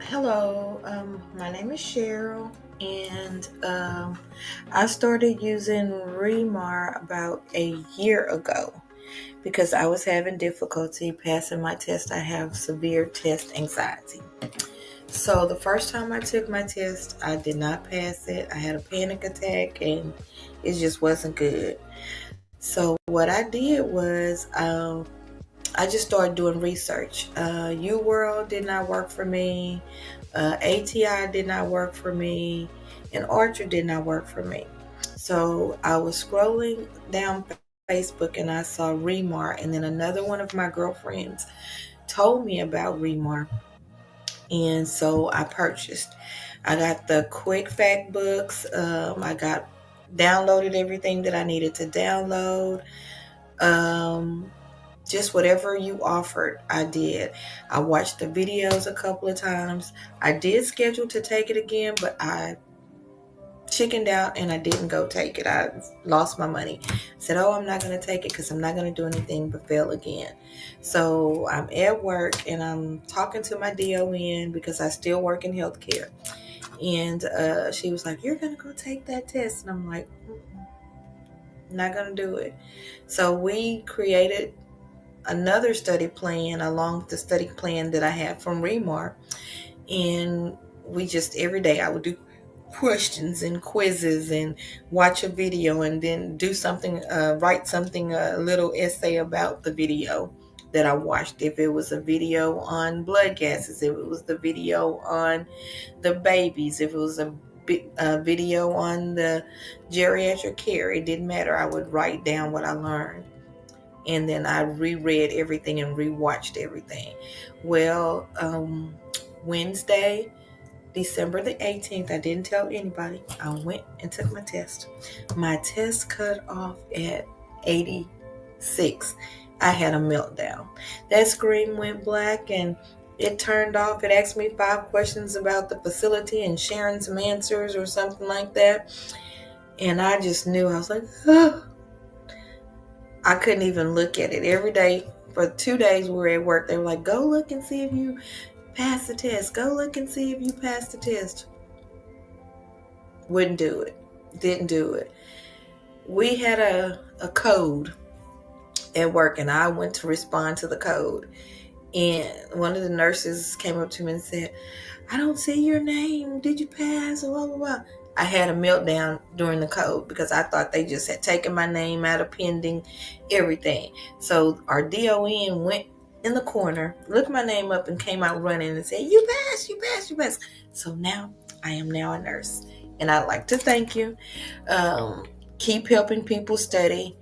Hello, my name is Cheryl, and I started using ReMar about a year ago because I was having difficulty passing my test. I have severe test anxiety. So the first time I took my test, I did not pass it. I had a panic attack, and it just wasn't good. So what I did was I just started doing research. UWorld did not work for me. ATI did not work for me. And Archer did not work for me. So I was scrolling down Facebook and I saw ReMar. And then another one of my girlfriends told me about ReMar. And so I purchased. I got the quick fact books. I got downloaded everything that I needed to download. Just whatever you offered, I did. I watched the videos a couple of times. I did schedule to take it again, but I chickened out and I didn't go take it. I lost my money. Said, oh, I'm not going to take it because I'm not going to do anything but fail again. So I'm at work and I'm talking to my DON because I still work in healthcare. And she was like, you're going to go take that test. And I'm like, not going to do it. So we created another study plan along with the study plan that I have from ReMar. And we just every day I would do questions and quizzes and watch a video and then do something, write something, a little essay about the video that I watched. If it was a video on blood gases, if it was the video on the babies, if it was a video on the geriatric care, it didn't matter. I would write down what I learned. And then I reread everything and rewatched everything. Well, Wednesday, December the 18th, I didn't tell anybody. I went and took my test. My test cut off at 86. I had a meltdown. That screen went black and it turned off. It asked me 5 questions about the facility and sharing some answers or something like that. And I just knew. I was like, oh. I couldn't even look at it. Every day for 2 days we were at work. They were like, go look and see if you passed the test. Go look and see if you passed the test. Wouldn't do it. Didn't do it. We had a code at work and I went to respond to the code. And one of the nurses came up to me and said, I don't see your name. Did you pass? Blah, blah, blah. I had a meltdown during the code because I thought they just had taken my name out of pending, everything. So our DON went in the corner, looked my name up and came out running and said, you passed, you passed, you passed. So now I am now a nurse. And I'd like to thank you. Keep helping people study.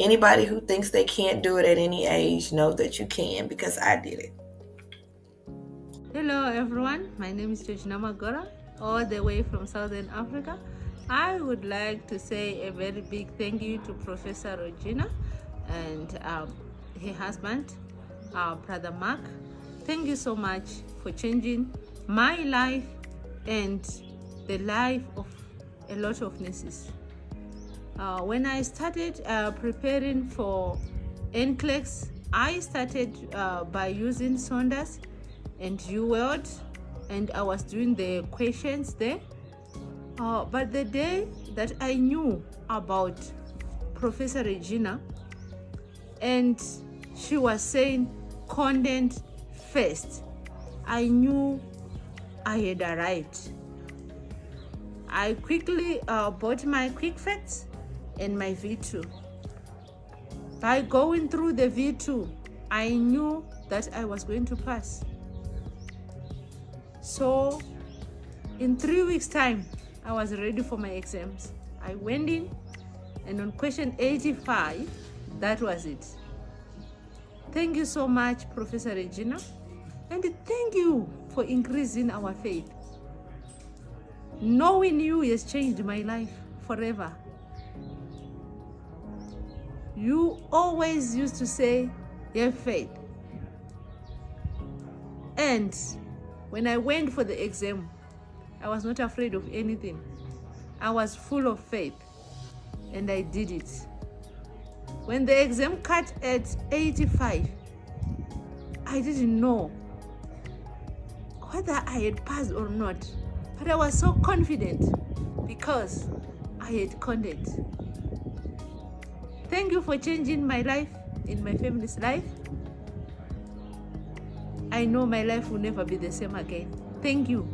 Anybody who thinks they can't do it at any age, know that you can because I did it. Hello everyone, my name is Georgina Magora, all the way from Southern Africa. I would like to say a very big thank you to Professor Regina and her husband, Brother Mark. Thank you so much for changing my life and the life of a lot of nurses. When I started preparing for NCLEX, I started by using Saunders and UWorld, and I was doing the questions there. But the day that I knew about Professor Regina, and she was saying content first, I knew I had arrived. I quickly bought my quick facts and my V2. By going through the V2, I knew that I was going to pass. So in 3 weeks time, I was ready for my exams. I went in, and on question 85, That was it. Thank you so much, Professor Regina. And thank you for increasing our faith. Knowing you has changed my life forever. You always used to say, have faith. And when I went for the exam, I was not afraid of anything. I was full of faith, and I did it. When the exam cut at 85, I didn't know whether I had passed or not, but I was so confident because I had content. Thank you for changing my life and my family's life. I know my life will never be the same again. Thank you.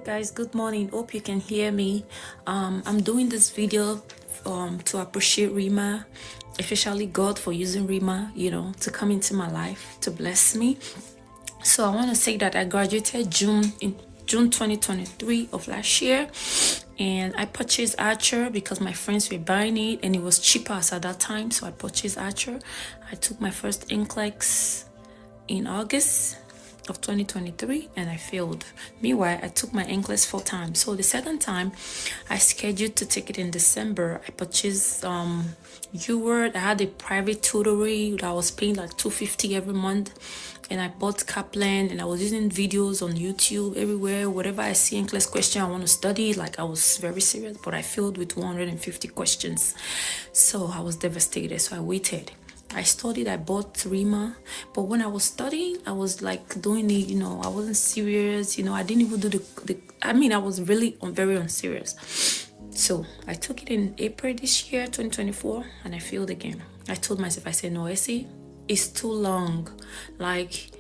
Guys, good morning. Hope you can hear me. I'm doing this video to appreciate ReMar, especially God for using ReMar, to come into my life to bless me. So I want to say that I graduated in June 2023 of last year, and I purchased Archer because my friends were buying it and it was cheaper at that time. So I purchased Archer. I took my first NCLEX in August of 2023 and I failed. Meanwhile, I took my NCLEX 4 times. So the second time I scheduled to take it in December. I purchased UWord. I had a private tutoring that I was paying like $250 every month, and I bought Kaplan and I was using videos on YouTube everywhere. Whatever I see NCLEX question I want to study, like I was very serious, but I failed with 150 questions. So I was devastated. So I waited. I studied, I bought ReMar, but when I was studying, I was like doing it, I wasn't serious, I didn't even do I was really very unserious. So I took it in April this year, 2024, and I failed again. I told myself, I said, no, Essie, it's too long. Like,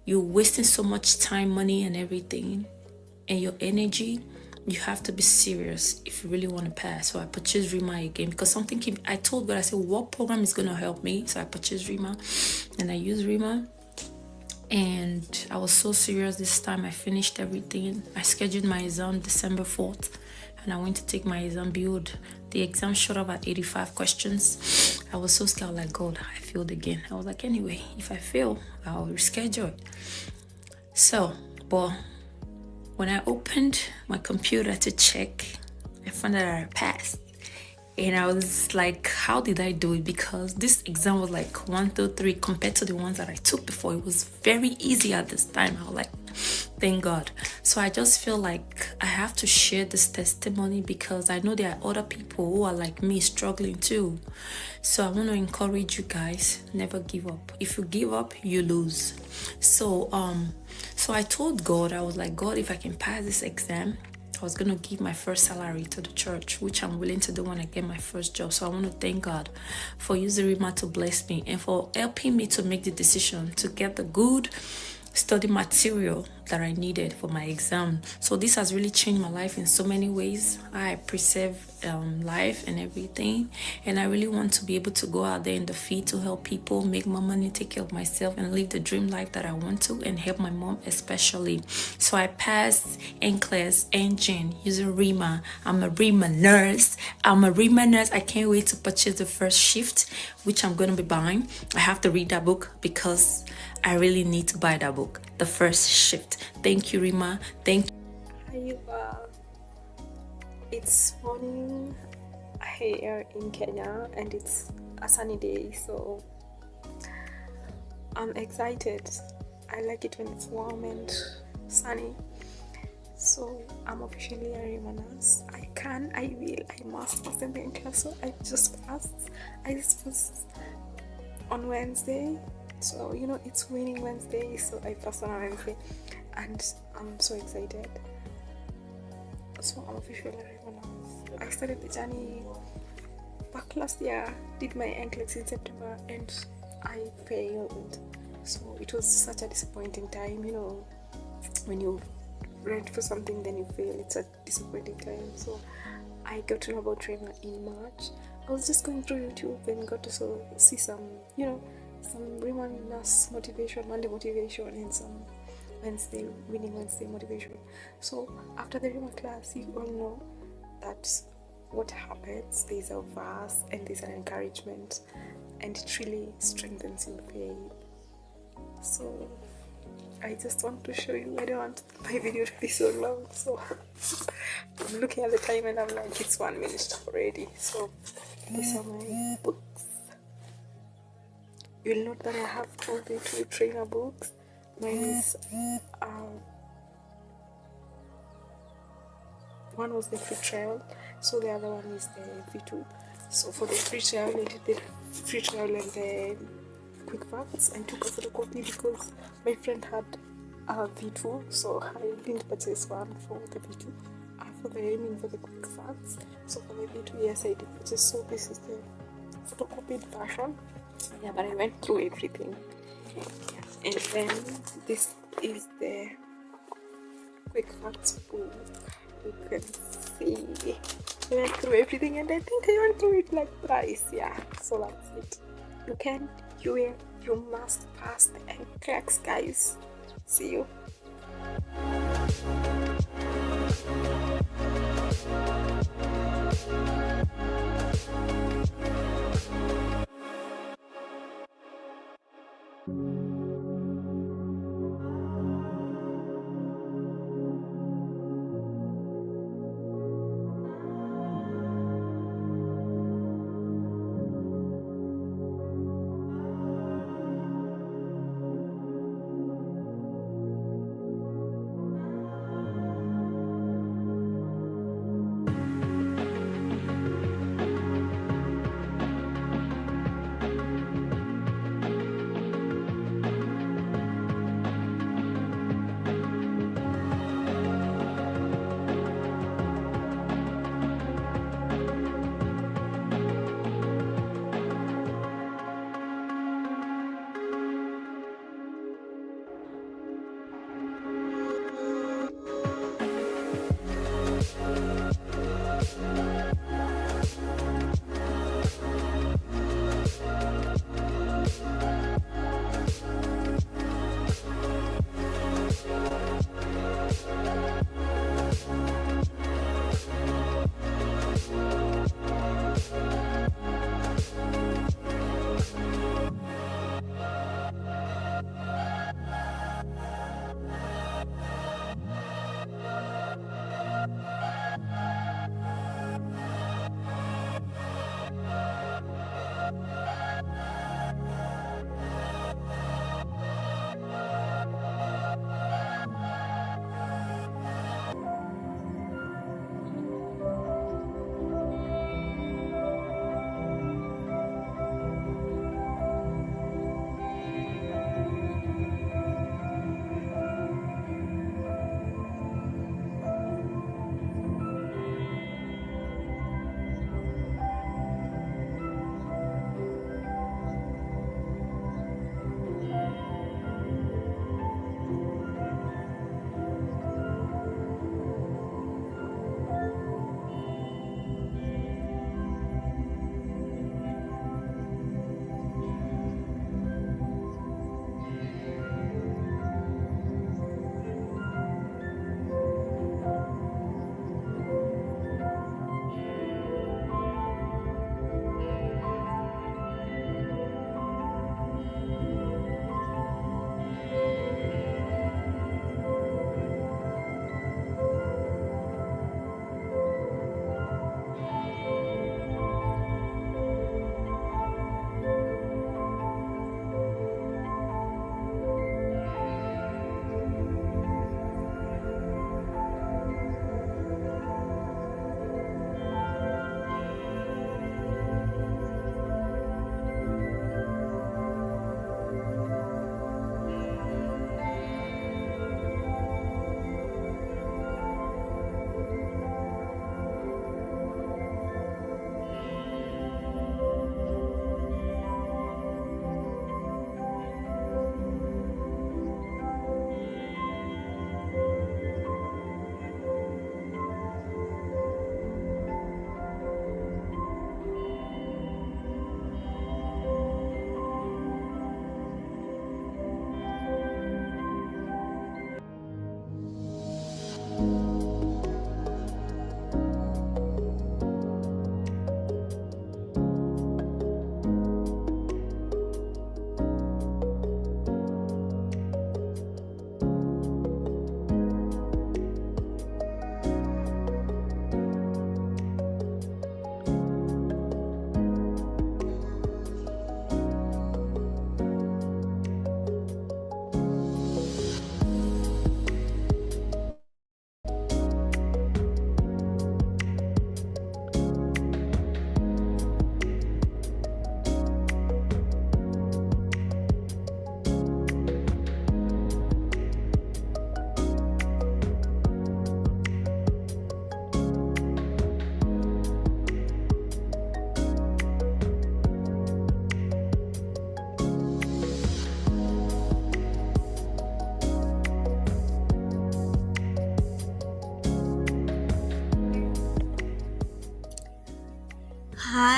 you're wasting so much time, money, and everything, and your energy. You have to be serious if you really want to pass. So I purchased ReMar again because I told God, I said, what program is going to help me? So I purchased ReMar and I used ReMar. And I was so serious this time. I finished everything. I scheduled my exam December 4th and I went to take my exam build. The exam showed up at 85 questions. I was so scared, like, God, I failed again. I was like, anyway, if I fail, I'll reschedule it. So, but when I opened my computer to check, I found out I passed. And I was like, how did I do it? Because this exam was like 1, 2, 3 compared to the ones that I took before. It was very easy at this time. I was like, thank God. So I just feel like I have to share this testimony because I know there are other people who are like me struggling too. So I want to encourage you guys, never give up. If you give up, you lose. So I told God, I was like, God, if I can pass this exam, I was going to give my first salary to the church, which I'm willing to do when I get my first job. So I want to thank God for using ReMar to bless me and for helping me to make the decision to get the good study material that I needed for my exam. So this has really changed my life in so many ways. I preserve life and everything, and I really want to be able to go out there in the field to help people, make more money, take care of myself, and live the dream life that I want to, and help my mom especially. So I passed NCLEX engine using ReMar. I'm a ReMar nurse. I can't wait to purchase the first shift, which I'm going to be buying. I have to read that book because I really need to buy that book, The First Shift. Thank you, ReMar. Thank you. Hi, it's morning here in Kenya and it's a sunny day, so I'm excited. I like it when it's warm and sunny. So I'm officially a ReMar nurse. I will, I must pass the main class. So I just passed on Wednesday. So it's winning Wednesday, so I passed on Wednesday and I'm so excited. So I'm officially a ReMar nurse. I started the journey back last year, did my NCLEX in September and I failed. So it was such a disappointing time, when you read for something then you fail, it's a disappointing time. So I got to know about ReMar in March. I was just going through YouTube and got to see some ReMar nurse motivation, Monday motivation, and some winning Wednesday motivation. So after the ReMar class, you all know that what happens, there's a verse and there's an encouragement, and it really strengthens your faith. So I just want to show you. I don't want my video to be so long, so I'm looking at the time and I'm like, it's 1 minute already. So these are my books. You'll note that I have 2 V2 trainer books. Mine is one was the free trial, so the other one is the V2. So for the free trial, I did the free trial and the quick facts and took a photocopy because my friend had a V2, so I didn't purchase one for the V2. For the quick facts. So for the V2, yes, I did purchase. So this is the photocopied version. Yeah, but I went through everything. And then this is the quick facts book. You can see I went through everything, and I think I went through it like thrice. Yeah, so that's it. You can, you will, you must pass the NCLEX, guys. See you.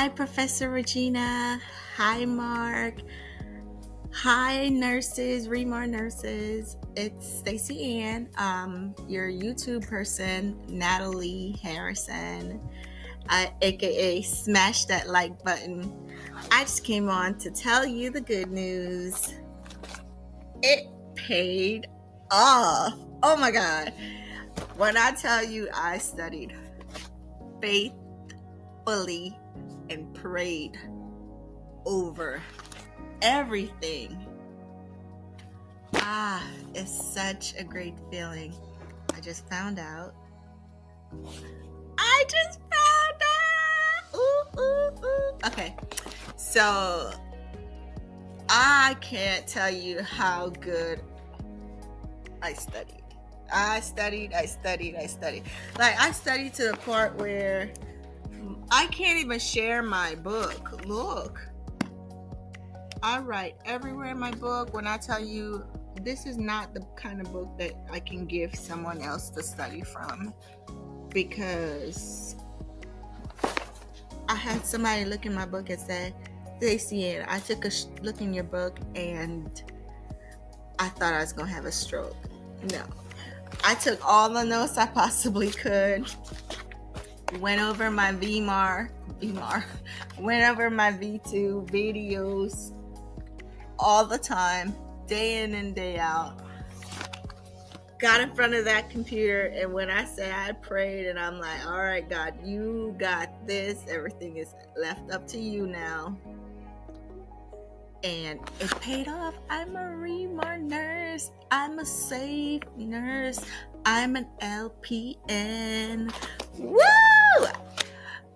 Hi, Professor Regina. Hi, Mark. Hi, nurses, ReMar nurses. It's Stacey Ann, your YouTube person, Natalie Harrison, aka Smash That Like Button. I just came on to tell you the good news. It paid off. Oh my God. When I tell you I studied faithfully and prayed over everything. It's such a great feeling. I just found out. Ooh. Okay. So I can't tell you how good I studied. I studied. Like, I studied to the part where I can't even share my book. Look. I write everywhere in my book. When I tell you, this is not the kind of book that I can give someone else to study from, because I had somebody look in my book and say, Stacey, I took a look in your book and I thought I was going to have a stroke. No. I took all the notes I possibly could, went over my went over my V2 videos all the time, day in and day out. Got in front of that computer, and when I say I prayed, and I'm like, all right, God, you got this. Everything is left up to you now. And it paid off. I'm a ReMar nurse. I'm a safe nurse. I'm an LPN. Woo!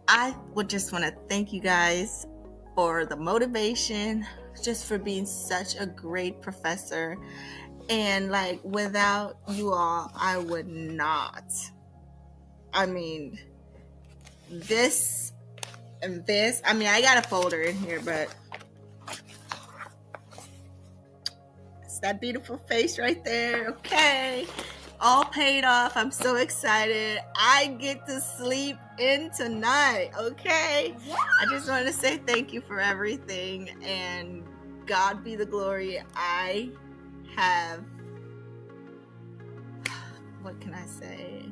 I would just want to thank you guys for the motivation, just for being such a great professor. And like, without you all, I would not. I mean, this and this. I mean, I got a folder in here, but it's that beautiful face right there. Okay. All paid off. I'm so excited. I get to sleep in tonight. Okay. I just want to say thank you for everything, and God be the glory. I have, what can I say?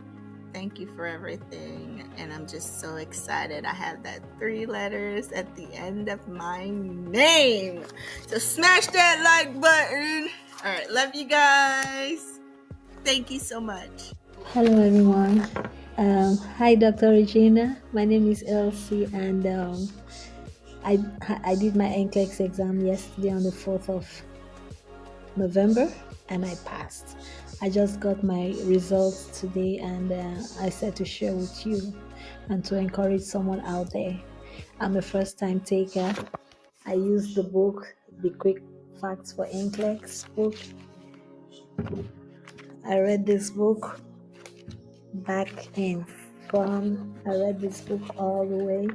Thank you for everything, and I'm just so excited. I have that 3 letters at the end of my name. So smash that like button. All right, love you guys. Thank you so much. Hello everyone. Hi Dr. Regina. My name is Elsie, and I did my NCLEX exam yesterday on the 4th of November, and I passed. I just got my results today, and I said to share with you and to encourage someone out there. I'm a first-time taker. I used the book, The Quick Facts for NCLEX book. I read this book back and from. I read this book all the way,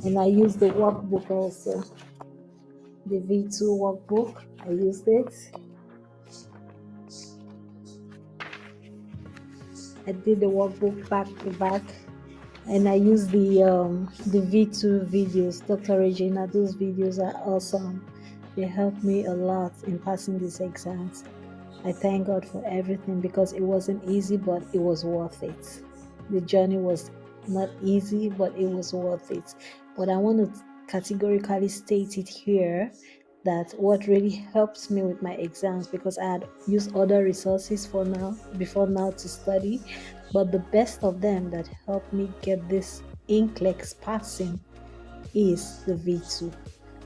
and I used the workbook also, the V2 workbook. I used it. I did the workbook back to back, and I used the V2 videos. Dr. Regina, those videos are awesome. They helped me a lot in passing these exams. I thank God for everything, because it wasn't easy, but it was worth it. The journey was not easy, but it was worth it. But I want to categorically state it here that what really helped me with my exams, because I had used other resources before now to study, but the best of them that helped me get this NCLEX passing is the V2.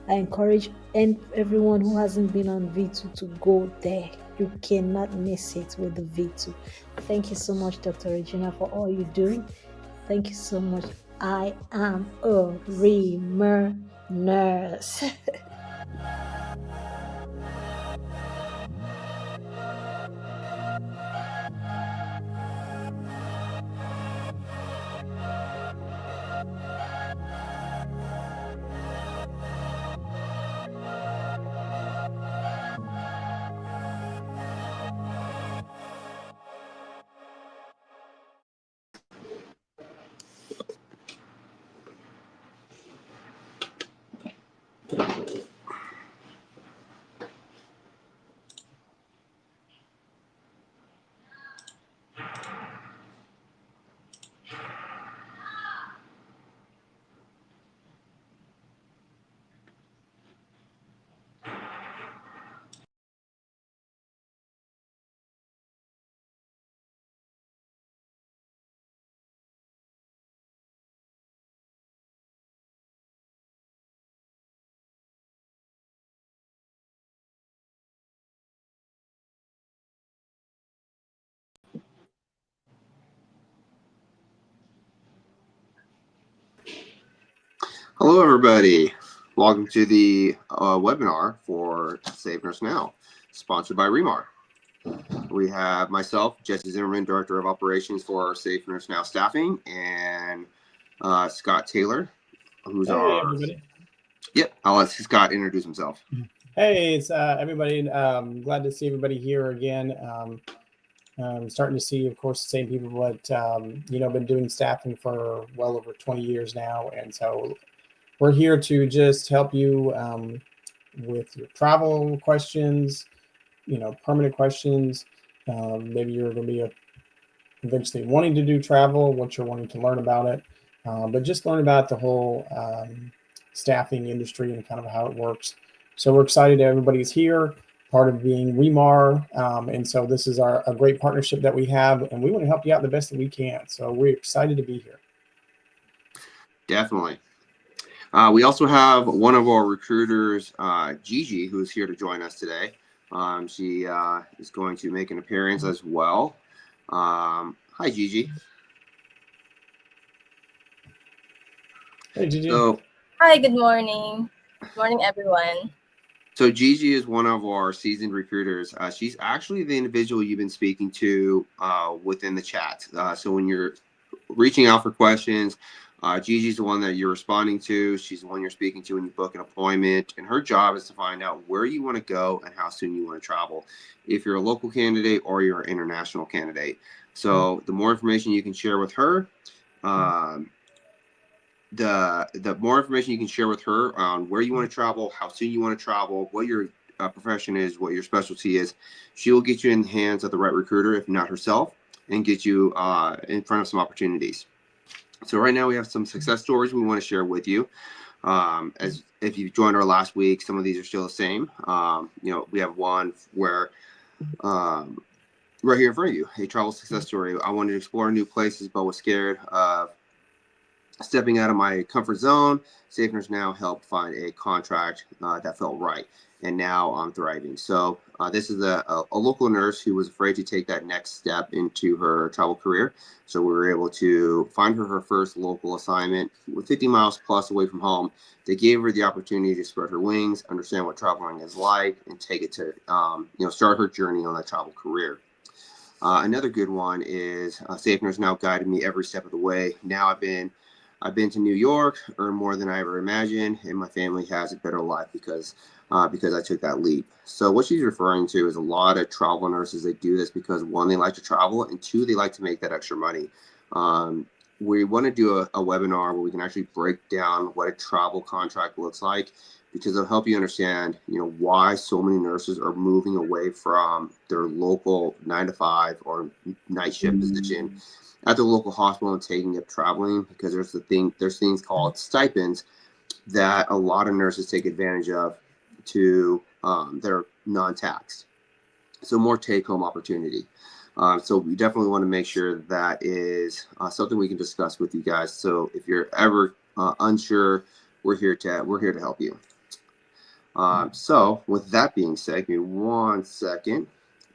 I encourage everyone who hasn't been on V2 to go there. You cannot miss it with the V2. Thank you so much, Dr. Regina, for all you do. Thank you so much. I am a ReMar nurse. Hello, everybody. Welcome to the webinar for Safe Nurse Now, sponsored by ReMar. We have myself, Jesse Zimmerman, Director of Operations for Safe Nurse Now Staffing, and Scott Taylor, who's everybody. Yep, I'll let Scott introduce himself. Hey, it's everybody. Glad to see everybody here again. I'm starting to see, of course, the same people, but been doing staffing for well over 20 years now, and so we're here to just help you with your travel questions, permanent questions. Maybe you're going to be eventually wanting to do travel, what you're wanting to learn about it, but just learn about the whole staffing industry and kind of how it works. So we're excited everybody's here, part of being ReMar. And so this is a great partnership that we have, and we want to help you out the best that we can. So we're excited to be here. Definitely. We also have one of our recruiters, Gigi, who's here to join us today. She is going to make an appearance as well. Hi, Gigi. Hey, Gigi. Hi, good morning. Good morning, everyone. So Gigi is one of our seasoned recruiters. She's actually the individual you've been speaking to within the chat. So when you're reaching out for questions, Gigi's the one that you're responding to. She's the one you're speaking to when you book an appointment. And her job is to find out where you want to go and how soon you want to travel, if you're a local candidate or you're an international candidate. So the more information you can share with her, the more information you can share with her on where you want to travel, how soon you want to travel, what your profession is, what your specialty is, she will get you in the hands of the right recruiter, if not herself, and get you in front of some opportunities. So right now we have some success stories we want to share with you. As if you joined our last week, some of these are still the same. We have one where right here in front of you, a travel success story. I wanted to explore new places, but was scared of stepping out of my comfort zone. Safe Nurse Now helped find a contract that felt right, and now I'm thriving. So this is a local nurse who was afraid to take that next step into her travel career. So we were able to find her first local assignment with 50 miles plus away from home. They gave her the opportunity to spread her wings, understand what traveling is like, and take it to start her journey on that travel career. Another good one is Safe Nurse Now guided me every step of the way. Now I've been to New York, earned more than I ever imagined, and my family has a better life because I took that leap. So what she's referring to is a lot of travel nurses. They do this because, one, they like to travel, and two, they like to make that extra money. We want to do a webinar where we can actually break down what a travel contract looks like, because it'll help you understand, why so many nurses are moving away from their local 9-to-5 or night shift position at the local hospital and taking up traveling, because there's things called stipends that a lot of nurses take advantage of that are non-taxed. So more take-home opportunity. So we definitely want to make sure that is something we can discuss with you guys. So if you're ever unsure, we're here to help you. So with that being said, give me 1 second.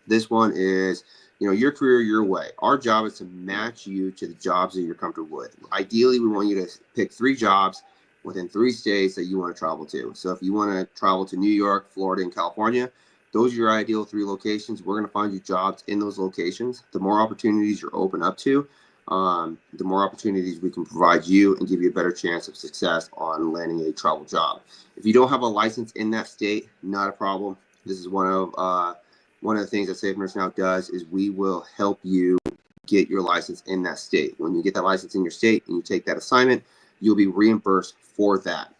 This one is, your career, your way. Our job is to match you to the jobs that you're comfortable with. Ideally, we want you to pick 3 jobs within 3 states that you want to travel to. So if you want to travel to New York, Florida, and California, those are your ideal 3 locations. We're going to find you jobs in those locations. The more opportunities you're open up to, the more opportunities we can provide you and give you a better chance of success on landing a travel job. If you don't have a license in that state, not a problem. This is one of the things that Safe Nurse Now does, is we will help you get your license in that state. When you get that license in your state and you take that assignment, you'll be reimbursed for that.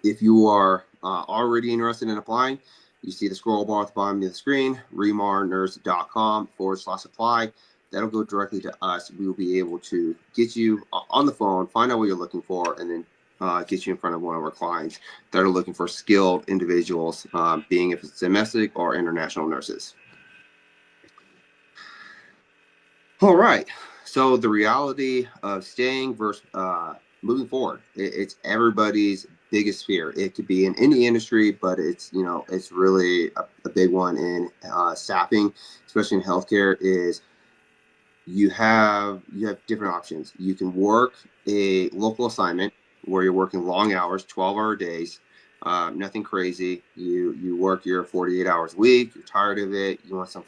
If you are already interested in applying, you see the scroll bar at the bottom of the screen, remarnurse.com/apply. That'll go directly to us. We will be able to get you on the phone, find out what you're looking for, and then get you in front of one of our clients that are looking for skilled individuals, being if it's domestic or international nurses. All right. So the reality of staying versus moving forward, it's everybody's biggest fear. It could be in any industry, but it's really a big one in staffing, especially in healthcare, is you have different options. You can work a local assignment, where you're working long hours, 12-hour days, nothing crazy. You work your 48 hours a week. You're tired of it. You want some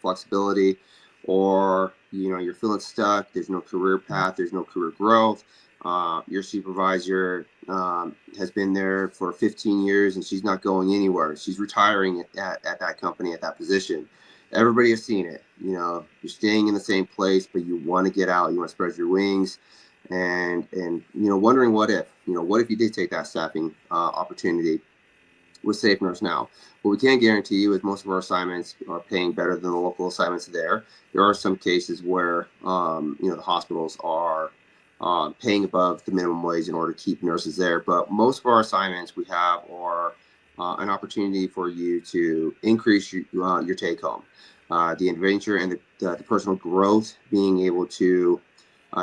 flexibility, or you're feeling stuck. There's no career path. There's no career growth. Your supervisor has been there for 15 years and she's not going anywhere. She's retiring at that company, at that position. Everybody has seen it. You're staying in the same place, but you want to get out. You want to spread your wings, and wondering what if you did take that staffing opportunity with Safe Nurse Now. What we can guarantee you is most of our assignments are paying better than the local assignments there. There are some cases where the hospitals are paying above the minimum wage in order to keep nurses there, but most of our assignments we have are an opportunity for you to increase your take home, the adventure and the personal growth, being able to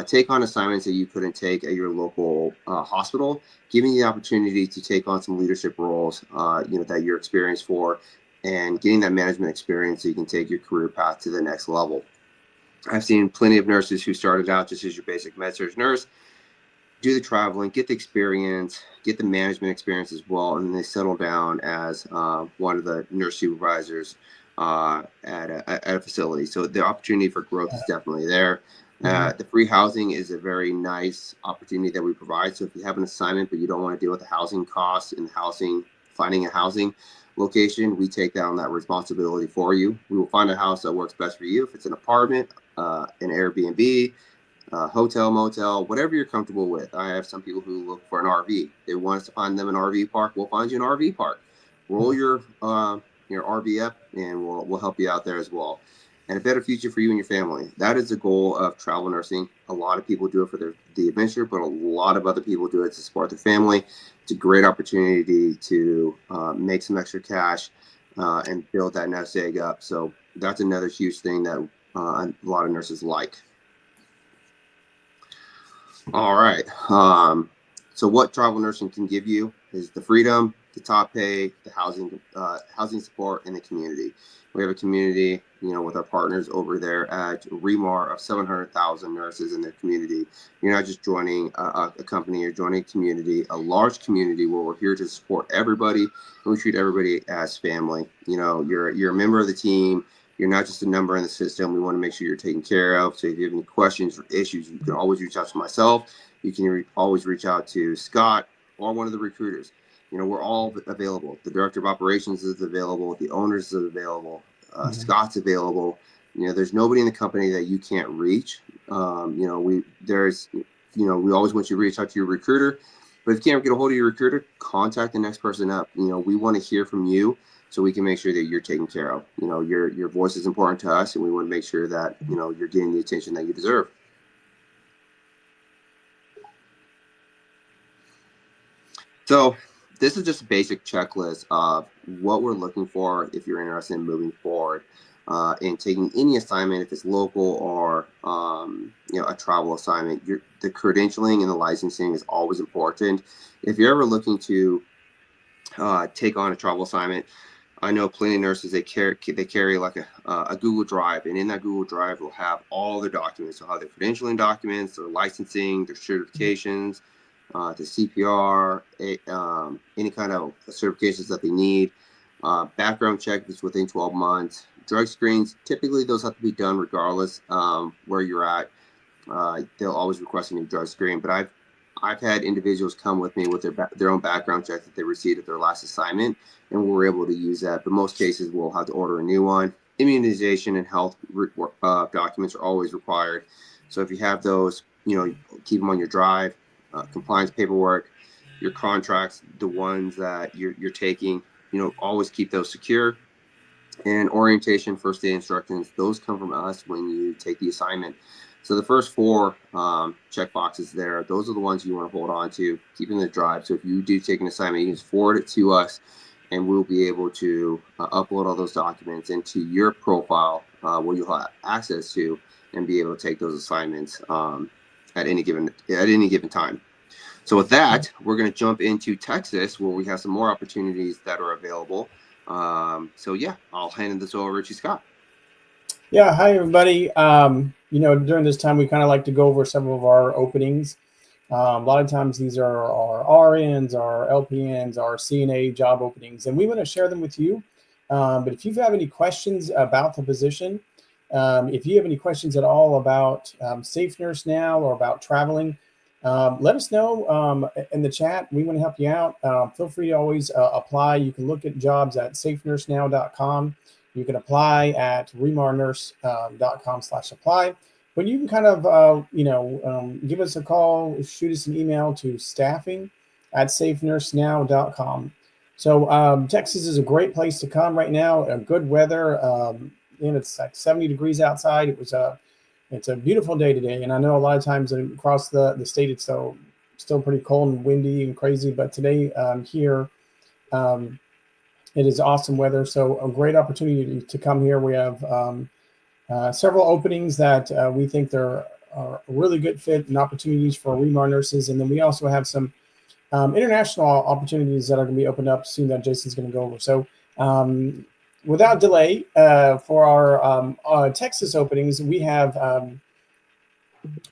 take on assignments that you couldn't take at your local hospital, giving you the opportunity to take on some leadership roles, that you're experienced for, and getting that management experience so you can take your career path to the next level. I've seen plenty of nurses who started out just as your basic med-surg nurse, do the traveling, get the experience, get the management experience as well, and then they settle down as one of the nurse supervisors at a facility. So the opportunity for growth is definitely there. The free housing is a very nice opportunity that we provide. So if you have an assignment but you don't want to deal with the housing costs and finding a housing location, we take down that responsibility for you. We will find a house that works best for you. If it's an apartment, an Airbnb, hotel, motel, whatever you're comfortable with. I have some people who look for an RV. They want us to find them an RV park. We'll find you an RV park. Roll your RV up, and we'll help you out there as well. And a better future for you and your family. That is the goal of travel nursing. A lot of people do it for the adventure, but a lot of other people do it to support their family. It's a great opportunity to make some extra cash and build that nest egg up. So that's another huge thing that a lot of nurses like. All right. So what travel nursing can give you is the freedom, the top pay, the housing support, and the community. We have a community, with our partners over there at ReMar of 700,000 nurses in their community. You're not just joining a company, you're joining a community, a large community where we're here to support everybody, and we treat everybody as family. You're a member of the team. You're not just a number in the system. We want to make sure you're taken care of. So if you have any questions or issues, you can always reach out to myself. You can always reach out to Scott or one of the recruiters. We're all available. The director of operations is available. The owners is available. Scott's available. There's nobody in the company that you can't reach. We always want you to reach out to your recruiter. But if you can't get a hold of your recruiter, contact the next person up. We want to hear from you, so we can make sure that you're taken care of. Your voice is important to us, and we want to make sure that you're getting the attention that you deserve. So this is just a basic checklist of what we're looking for if you're interested in moving forward and taking any assignment, if it's local or a travel assignment. The credentialing and the licensing is always important. If you're ever looking to take on a travel assignment, I know plenty of nurses, they carry like a Google Drive, and in that Google Drive will have all their documents. They'll have their credentialing documents, their licensing, their certifications, the CPR, any kind of certifications that they need, background check if it's within 12 months, drug screens. Typically, those have to be done regardless where you're at. They'll always request a new drug screen, but I've had individuals come with me with their own background check that they received at their last assignment, and we're able to use that. But most cases, we'll have to order a new one. Immunization and health documents are always required. So if you have those, keep them on your drive. Compliance paperwork, your contracts, the ones that you're taking, always keep those secure. And orientation, first day instructions, those come from us when you take the assignment. So the first 4 check boxes there, those are the ones you want to hold on to, keep in the drive. So if you do take an assignment, you can just forward it to us, and we'll be able to upload all those documents into your profile where you'll have access to and be able to take those assignments at any given time. So with that, we're going to jump into Texas, where we have some more opportunities that are available. So yeah, I'll hand this over to Scott. Yeah, hi everybody. During this time, we kind of like to go over some of our openings A lot of times these are our RNs, our LPNs, our CNA job openings, and we want to share them with you. But if you have any questions about the position, if you have any questions at all about Safe Nurse Now or about traveling, let us know in the chat. We want to help you out. Feel free to always apply. You can look at jobs at safenursenow.com. You can apply at remarnurse.com/apply. But you can kind of, give us a call, shoot us an email to staffing@safenursenow.com. So Texas is a great place to come right now. Good weather. It's like 70 degrees outside. It's a beautiful day today, and I know a lot of times across the state it's still pretty cold and windy and crazy. But today here, it is awesome weather. So a great opportunity to come here. We have several openings that we think are a really good fit and opportunities for ReMar nurses, and then we also have some international opportunities that are going to be opened up soon that Jason's going to go over. So without delay, for our Texas openings, we have an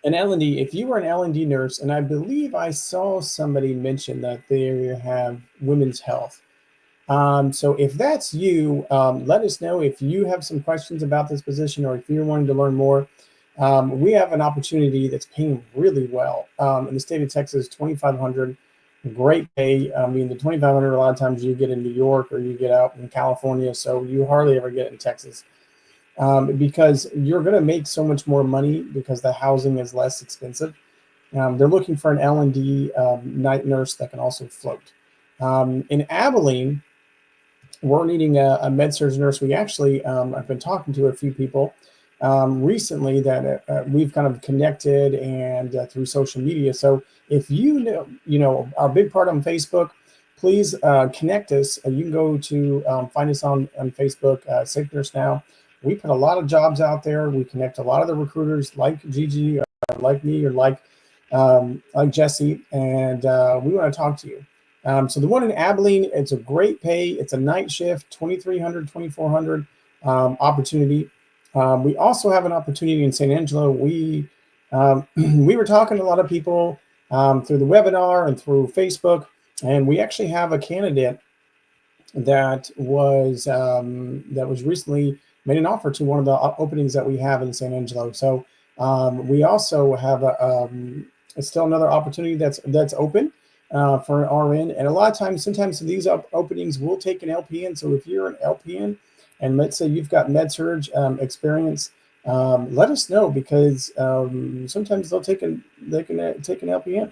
L&D. If you are an L&D nurse, and I believe I saw somebody mention that they have women's health. So if that's you, let us know if you have some questions about this position or if you're wanting to learn more. We have an opportunity that's paying really well in the state of Texas, $2,500. Great pay. I mean, the $2,500 a lot of times you get in New York or you get out in California, so you hardly ever get it in Texas because you're going to make so much more money because the housing is less expensive. They're looking for an L&D night nurse that can also float. In Abilene, we're needing a med-surg nurse. We actually, I've been talking to a few people recently that we've kind of connected and through social media. So if you know our big part on Facebook, please connect us. You can go to find us on Facebook, Safe Nurse Now. We put a lot of jobs out there. We connect a lot of the recruiters like Gigi, or like me, or like Jesse, and we want to talk to you. So the one in Abilene, it's a great pay. It's a night shift, $2,300, $2,400 opportunity. We also have an opportunity in San Angelo. We were talking to a lot of people through the webinar and through Facebook, and we actually have a candidate that was recently made an offer to one of the openings that we have in San Angelo. So we also have still another opportunity that's open for an RN. And a lot of times, sometimes these openings will take an LPN. So if you're an LPN and let's say you've got med-surg experience, let us know because sometimes they can take an LPN.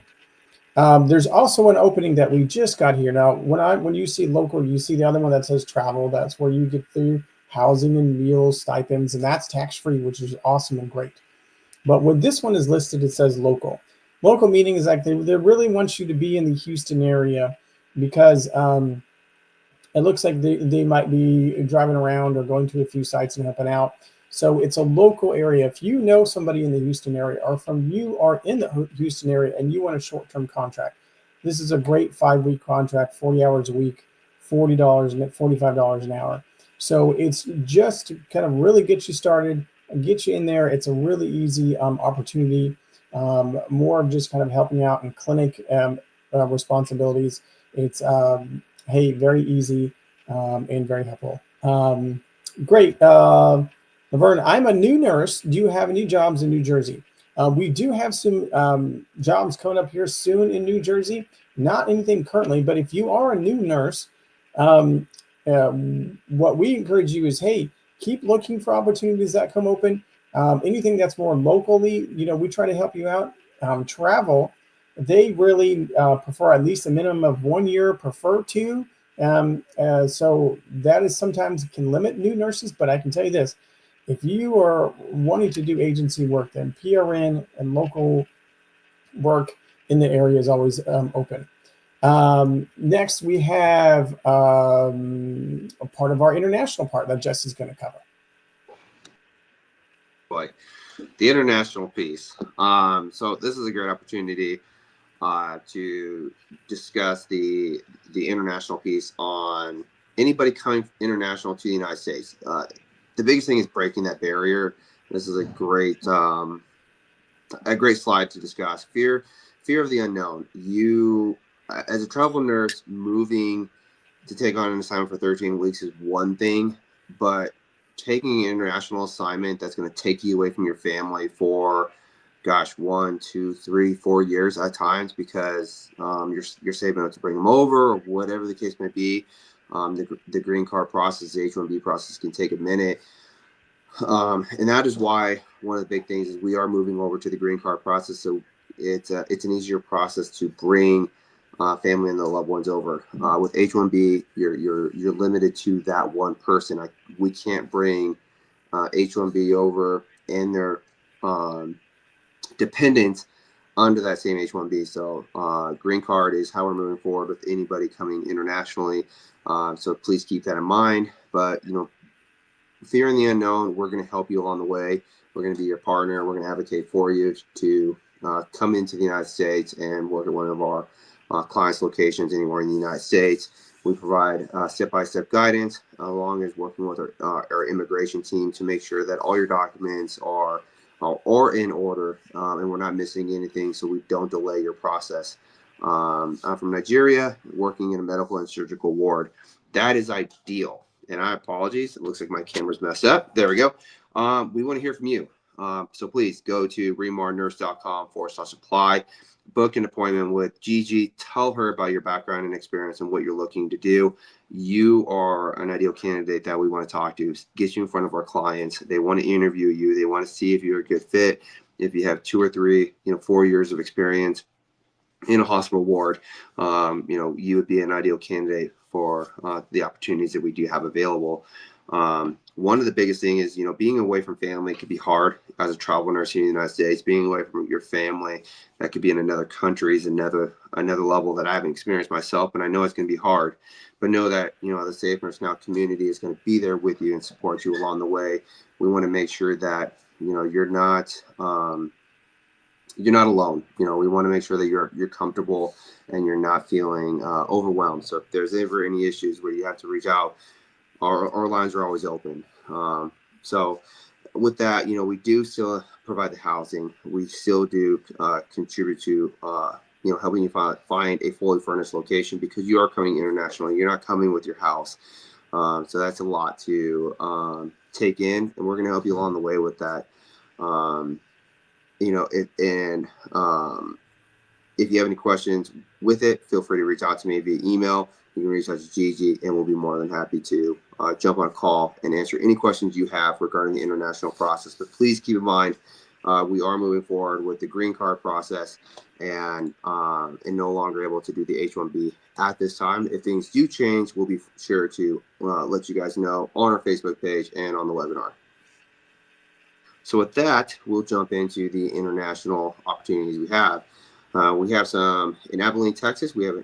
There's also an opening that we just got here. Now, when you see local, you see the other one that says travel. That's where you get through housing and meals, stipends, and that's tax-free, which is awesome and great. But when this one is listed, it says local. Local meaning is like they really want you to be in the Houston area because it looks like they might be driving around or going to a few sites and helping out. So it's a local area. If you know somebody in the Houston area or you are in the Houston area and you want a short-term contract, this is a great 5-week contract, 40 hours a week, $40 and $45 an hour. So it's just to kind of really get you started and get you in there. It's a really easy opportunity, more of just kind of helping out in clinic responsibilities. It's very easy and very helpful. Great. Laverne, I'm a new nurse. Do you have any jobs in New Jersey? We do have some jobs coming up here soon in New Jersey. Not anything currently, but if you are a new nurse, what we encourage you is, hey, keep looking for opportunities that come open. Anything that's more locally, we try to help you out. Travel, they really prefer at least a minimum of 1 year, prefer 2. So that is sometimes can limit new nurses, but I can tell you this, if you are wanting to do agency work, then PRN and local work in the area is always open. Next, we have a part of our international part that Jesse's going to cover. Boy, the international piece. So this is a great opportunity to discuss the international piece on anybody coming international to the United States. The biggest thing is breaking that barrier. This is a great slide to discuss. If fear of the unknown. You, as a travel nurse, moving to take on an assignment for 13 weeks is one thing, but taking an international assignment that's going to take you away from your family for, gosh, 1, 2, 3, 4 years at times, because you're saving up to bring them over, or whatever the case may be. The green card process, the H-1B process, can take a minute. And that is why one of the big things is we are moving over to the green card process. So it's an easier process to bring family and their loved ones over. With H-1B, you're limited to that one person. We can't bring H-1B over and their dependents under that same H-1B. So green card is how we're moving forward with anybody coming internationally. So please keep that in mind. But fear in the unknown, we're going to help you along the way. We're going to be your partner. We're going to advocate for you to come into the United States and work at one of our clients' locations anywhere in the United States. We provide step-by-step guidance, along as working with our immigration team to make sure that all your documents are in order, and we're not missing anything, so we don't delay your process. I'm from Nigeria, working in a medical and surgical ward. That is ideal. And I apologize. It looks like my camera's messed up. There we go. We want to hear from you. So please go to remarnurse.com/apply. Book an appointment with Gigi. Tell her about your background and experience and what you're looking to do. You are an ideal candidate that we want to talk to. Get you in front of our clients. They want to interview you. They want to see if you're a good fit. If you have 2 or 3, 4 years of experience in a hospital ward, you would be an ideal candidate for the opportunities that we do have available. One of the biggest things is, being away from family could be hard as a travel nurse in the United States. Being away from your family that could be in another country is another level that I haven't experienced myself, and I know it's going to be hard. But know that, the Safe Nurse Now community is going to be there with you and support you along the way. We want to make sure that, you're not alone. We want to make sure that you're comfortable and you're not feeling overwhelmed. So if there's ever any issues where you have to reach out, our lines are always open. So with that, we do still provide the housing. We still do contribute to helping you find a fully furnished location, because you are coming internationally. You're not coming with your house. So that's a lot to take in, and we're going to help you along the way with that. If you have any questions with it, feel free to reach out to me via email. You can reach out to Gigi, and we'll be more than happy to jump on a call and answer any questions you have regarding the international process. But please keep in mind, we are moving forward with the green card process, and no longer able to do the H-1B at this time. If things do change, we'll be sure to let you guys know on our Facebook page and on the webinar. So with that, we'll jump into the international opportunities we have. We have some in Abilene, Texas. We have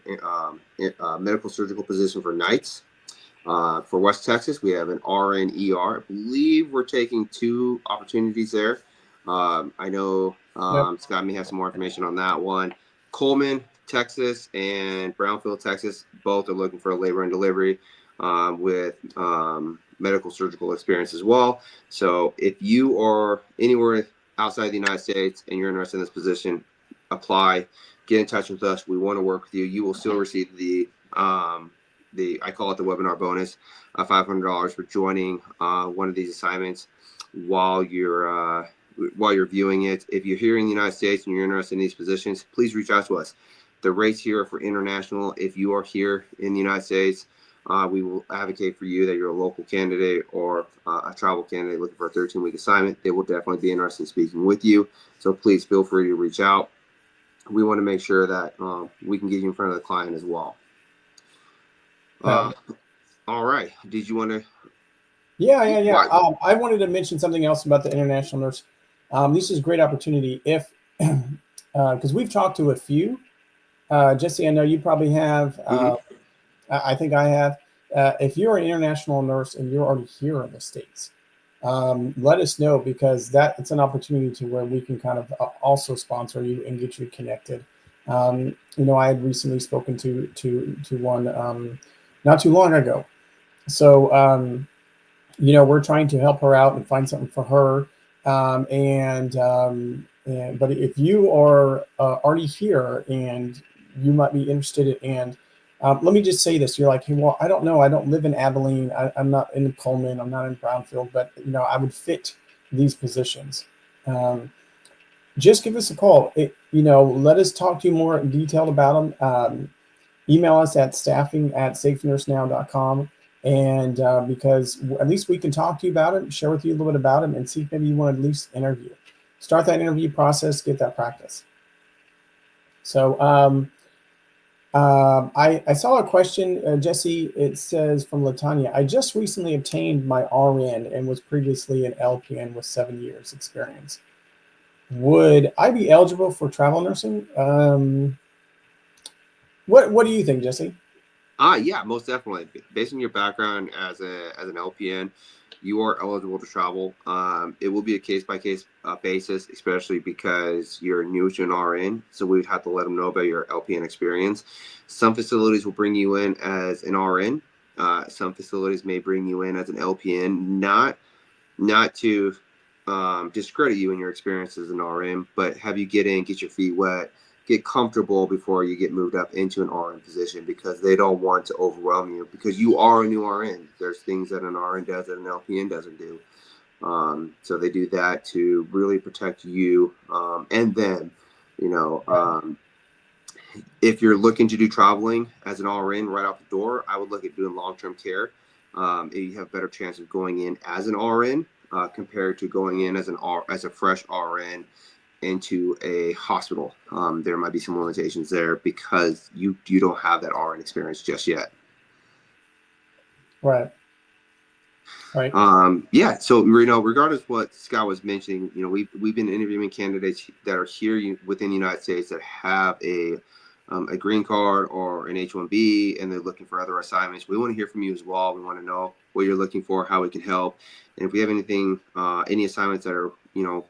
a medical surgical position for nights. For West Texas, we have an RN ER. I believe we're taking 2 opportunities there. I know Scott may have some more information on that one. Coleman, Texas, and Brownfield, Texas, both are looking for a labor and delivery with medical surgical experience as well. So if you are anywhere outside the United States and you're interested in this position, apply, get in touch with us. We want to work with you. You will still receive the I call it the webinar bonus, $500 for joining one of these assignments while you're viewing it. If you're here in the United States and you're interested in these positions, please reach out to us. The rates here are for international. If you are here in the United States, we will advocate for you that you're a local candidate or a travel candidate looking for a 13-week assignment. They will definitely be interested in speaking with you. So please feel free to reach out. We want to make sure that we can get you in front of the client as well. All right. Did you want to? Yeah. I wanted to mention something else about the international nurse. This is a great opportunity if, because we've talked to a few. Jesse, I know you probably have. I think I have. If you're an international nurse and you're already here in the States, let us know, because it's an opportunity to where we can kind of also sponsor you and get you connected. I had recently spoken to one not too long ago. So, we're trying to help her out and find something for her. But if you are already here and you might be interested in, let me just say this: you're like, hey, well, I don't know, I don't live in Abilene, I'm not in Coleman, I'm not in Brownfield, but I would fit these positions. Just give us a call. Let us talk to you more in detail about them. Email us at staffing@safenursenow.com. And because at least we can talk to you about it, share with you a little bit about it, and see if maybe you want to at least interview. Start that interview process, get that practice. So I saw a question, Jesse. It says from Latanya, I just recently obtained my RN and was previously an LPN with 7 years experience. Would I be eligible for travel nursing? What do you think, Jesse? Yeah, most definitely. Based on your background as an LPN, you are eligible to travel. It will be a case by case basis, especially because you're new to an RN. So we'd have to let them know about your LPN experience. Some facilities will bring you in as an RN. Some facilities may bring you in as an LPN, not to discredit you and your experience as an RN, but have you get in, get your feet wet, get comfortable before you get moved up into an RN position, because they don't want to overwhelm you, because you are a new RN. There's things that an RN does that an LPN doesn't do. So they do that to really protect you and them. If you're looking to do traveling as an RN right off the door, I would look at doing long-term care. You have a better chance of going in as an RN compared to going in as a fresh RN into a hospital. There might be some limitations there because you don't have that RN experience just yet. Right. Yeah. So regardless of what Scott was mentioning, we've been interviewing candidates that are here within the United States that have a green card or an H-1B, and they're looking for other assignments. We want to hear from you as well. We want to know what you're looking for, how we can help, and if we have anything, any assignments that are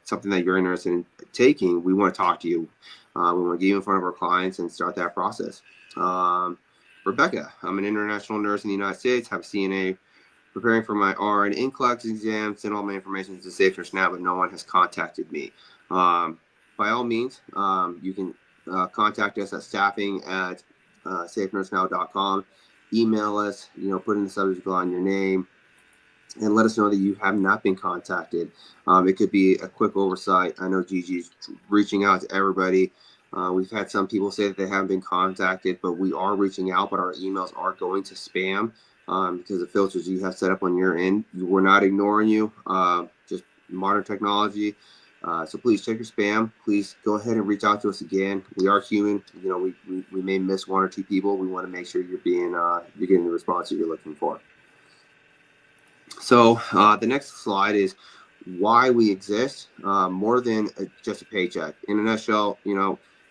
something that you're interested in taking, we want to talk to you. We want to get you in front of our clients and start that process. Rebecca, I'm an international nurse in the United States, have a CNA, preparing for my RN NCLEX exam, sent all my information to Safe Nurse Now, but no one has contacted me. By all means, you can contact us at staffing@safenursenow.com. Email us, put in the subject line your name, and let us know that you have not been contacted. It could be a quick oversight. I know Gigi's reaching out to everybody. We've had some people say that they haven't been contacted, but we are reaching out, but our emails are going to spam because the filters you have set up on your end. We're not ignoring you, just modern technology. So please check your spam. Please go ahead and reach out to us again. We are human. We may miss one or two people. We want to make sure you're getting the response that you're looking for. So the next slide is why we exist, more than just a paycheck. In a nutshell,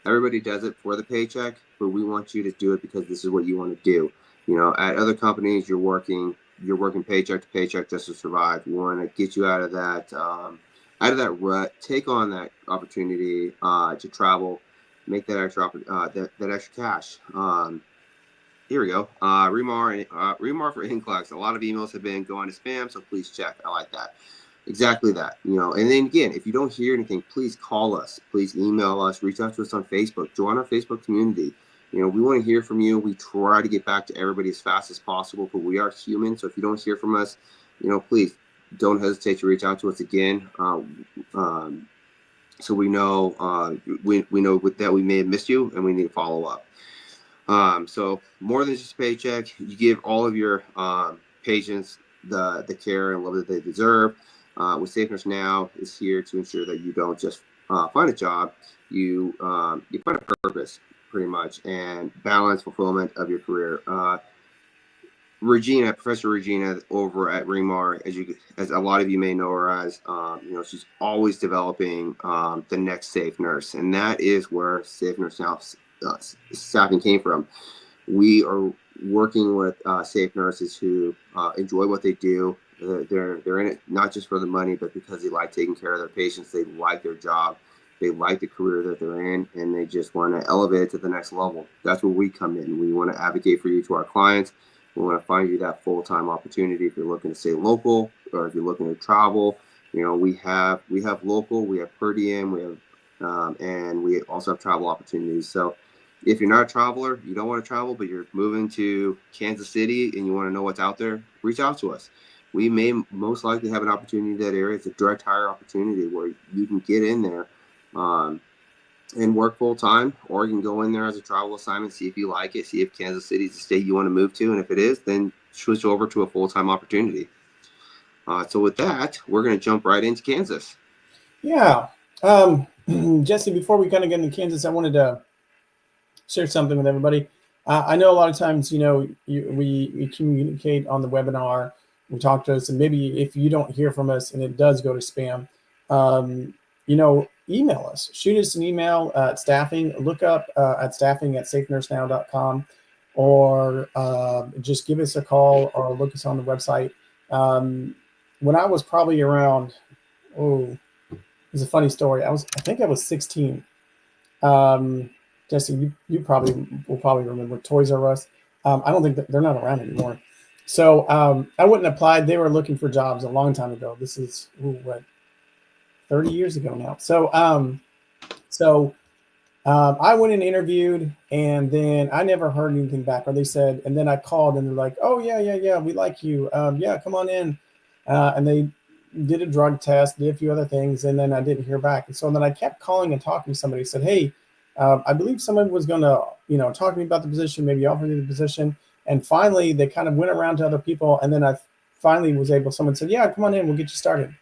everybody does it for the paycheck, but we want you to do it because this is what you want to do. At other companies, you're working paycheck to paycheck just to survive. We want to get you out of that rut, take on that opportunity to travel, make that extra that extra cash. Here we go. ReMar for NCLEX. A lot of emails have been going to spam, so please check. I like that. Exactly that. And then again, if you don't hear anything, please call us. Please email us. Reach out to us on Facebook. Join our Facebook community. We want to hear from you. We try to get back to everybody as fast as possible, but we are human. So if you don't hear from us, please don't hesitate to reach out to us again. So we know we know that we may have missed you and we need to follow up. So more than just a paycheck, you give all of your patients the care and love that they deserve. With Safe Nurse Now is here to ensure that you don't just find a job, you find a purpose, pretty much, and balance fulfillment of your career. Professor Regina over at ReMar, as a lot of you may know her as, she's always developing the next Safe Nurse, and that is where Safe Nurse Now staffing came from. We are working with safe nurses who enjoy what they do. They're in it not just for the money, but because they like taking care of their patients. They like their job. They like the career that they're in, and they just want to elevate it to the next level. That's where we come in. We want to advocate for you to our clients. We want to find you that full-time opportunity if you're looking to stay local or if you're looking to travel. We have local, we have per diem, we have and we also have travel opportunities. So if you're not a traveler, you don't want to travel, but you're moving to Kansas City and you want to know what's out there, reach out to us. We may most likely have an opportunity in that area. It's a direct hire opportunity where you can get in there and work full time, or you can go in there as a travel assignment, see if you like it, see if Kansas City is the state you want to move to, and if it is, then switch over to a full time opportunity. So with that, we're going to jump right into Kansas. Yeah. Jesse, before we kind of get into Kansas, I wanted to share something with everybody. I know a lot of times, we communicate on the webinar, we talk to us, and maybe if you don't hear from us and it does go to spam, email us, shoot us an email at staffing, look up at staffing@safenursenow.com, or just give us a call or look us on the website. When I was probably around, it's a funny story. I think I was 16. Jesse, you probably will probably remember Toys R Us. I don't think they're not around anymore. So I wouldn't apply. They were looking for jobs a long time ago. This is 30 years ago now. So I went and interviewed, and then I never heard anything back. Or they said, and then I called, and they're like, "Oh yeah, we like you. Yeah, come on in." And they did a drug test, did a few other things, and then I didn't hear back. And so then I kept calling and talking to somebody. Said, "Hey, I believe someone was going to, talk to me about the position, maybe offer me the position." And finally, they kind of went around to other people, and then I finally was able. Someone said, "Yeah, come on in, we'll get you started."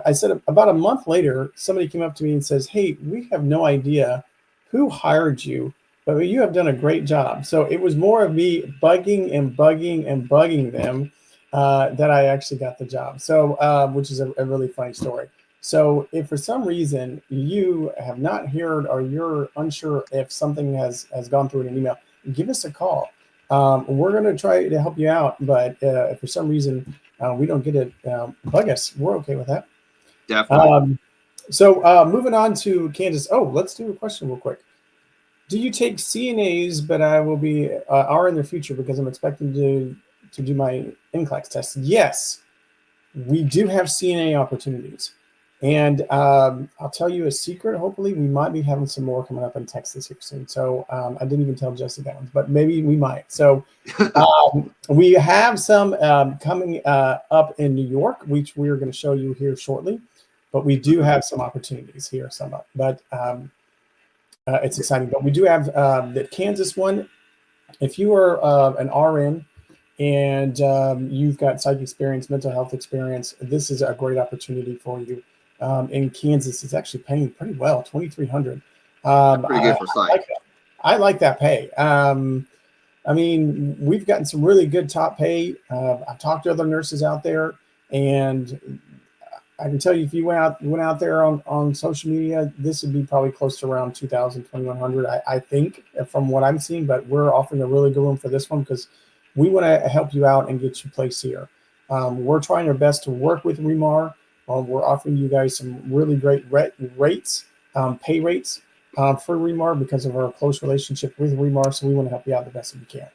I said about a month later, somebody came up to me and says, "Hey, we have no idea who hired you, but you have done a great job." So it was more of me bugging and bugging and bugging them that I actually got the job. So, which is a really funny story. So if for some reason you have not heard or you're unsure if something has gone through in an email, give us a call. We're going to try to help you out, but if for some reason we don't get it, bug us. We're okay with that. Definitely. So moving on to Kansas. Oh, let's do a question real quick. Do you take CNAs, but I will be are in the future because I'm expecting to do my NCLEX test? Yes, we do have CNA opportunities. And I'll tell you a secret. Hopefully, we might be having some more coming up in Texas here soon. So I didn't even tell Jesse that one, but maybe we might. So we have some coming up in New York, which we are going to show you here shortly. But we do have some opportunities here, but it's exciting. But we do have the Kansas one. If you are an RN and you've got psych experience, mental health experience, this is a great opportunity for you. In Kansas, it's actually paying pretty well, $2,300. Pretty good for psych. I like that pay. I mean, we've gotten some really good top pay. I've talked to other nurses out there, and I can tell you, if you went out there on social media, this would be probably close to around 2,000, 2,100, I think, from what I'm seeing. But we're offering a really good one for this one because we want to help you out and get you placed here. We're trying our best to work with ReMar. We're offering you guys some really great rates, pay rates for ReMar because of our close relationship with ReMar. So we want to help you out the best that we can.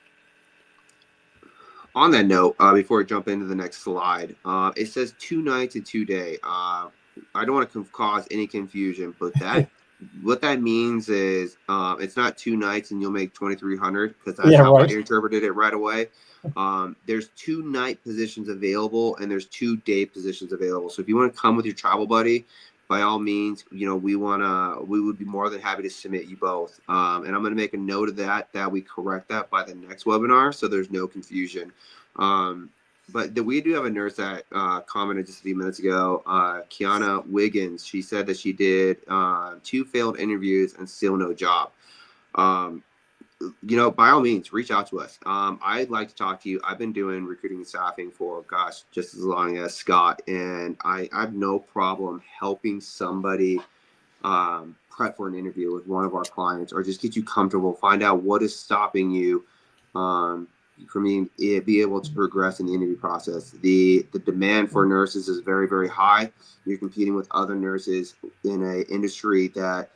On that note, before we jump into the next slide, it says 2 nights and 2 day. I don't want to cause any confusion, but what that means is it's not 2 nights and you'll make 2,300 because that's how I interpreted it right away. There's 2 night positions available and there's 2 day positions available. So if you want to come with your travel buddy, by all means, we would be more than happy to submit you both. And I'm going to make a note of that we correct that by the next webinar, so there's no confusion. But we do have a nurse that commented just a few minutes ago, Kiana Wiggins. She said that she did 2 failed interviews and still no job. By all means, reach out to us. I'd like to talk to you. I've been doing recruiting and staffing for, just as long as Scott, and I have no problem helping somebody prep for an interview with one of our clients, or just get you comfortable, find out what is stopping you from be able to progress in the interview process. The demand for nurses is very, very high. You're competing with other nurses in an industry that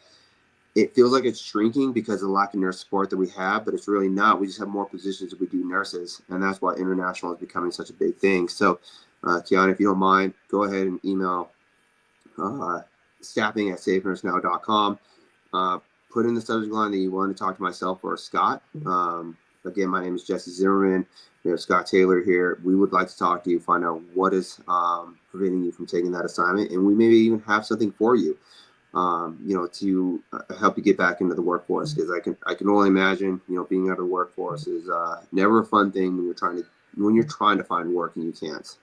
it feels like it's shrinking because of the lack of nurse support that we have, but it's really not. We just have more positions that we do nurses, and that's why international is becoming such a big thing. So, Kiana, if you don't mind, go ahead and email staffing@safenursenow.com. Put in the subject line that you want to talk to myself or Scott. Again, my name is Jesse Zimmerman. We have Scott Taylor here. We would like to talk to you, find out what is preventing you from taking that assignment, and we maybe even have something for you, to help you get back into the workforce. Because I can only imagine, being out of the workforce is never a fun thing when you're trying to find work and you can't.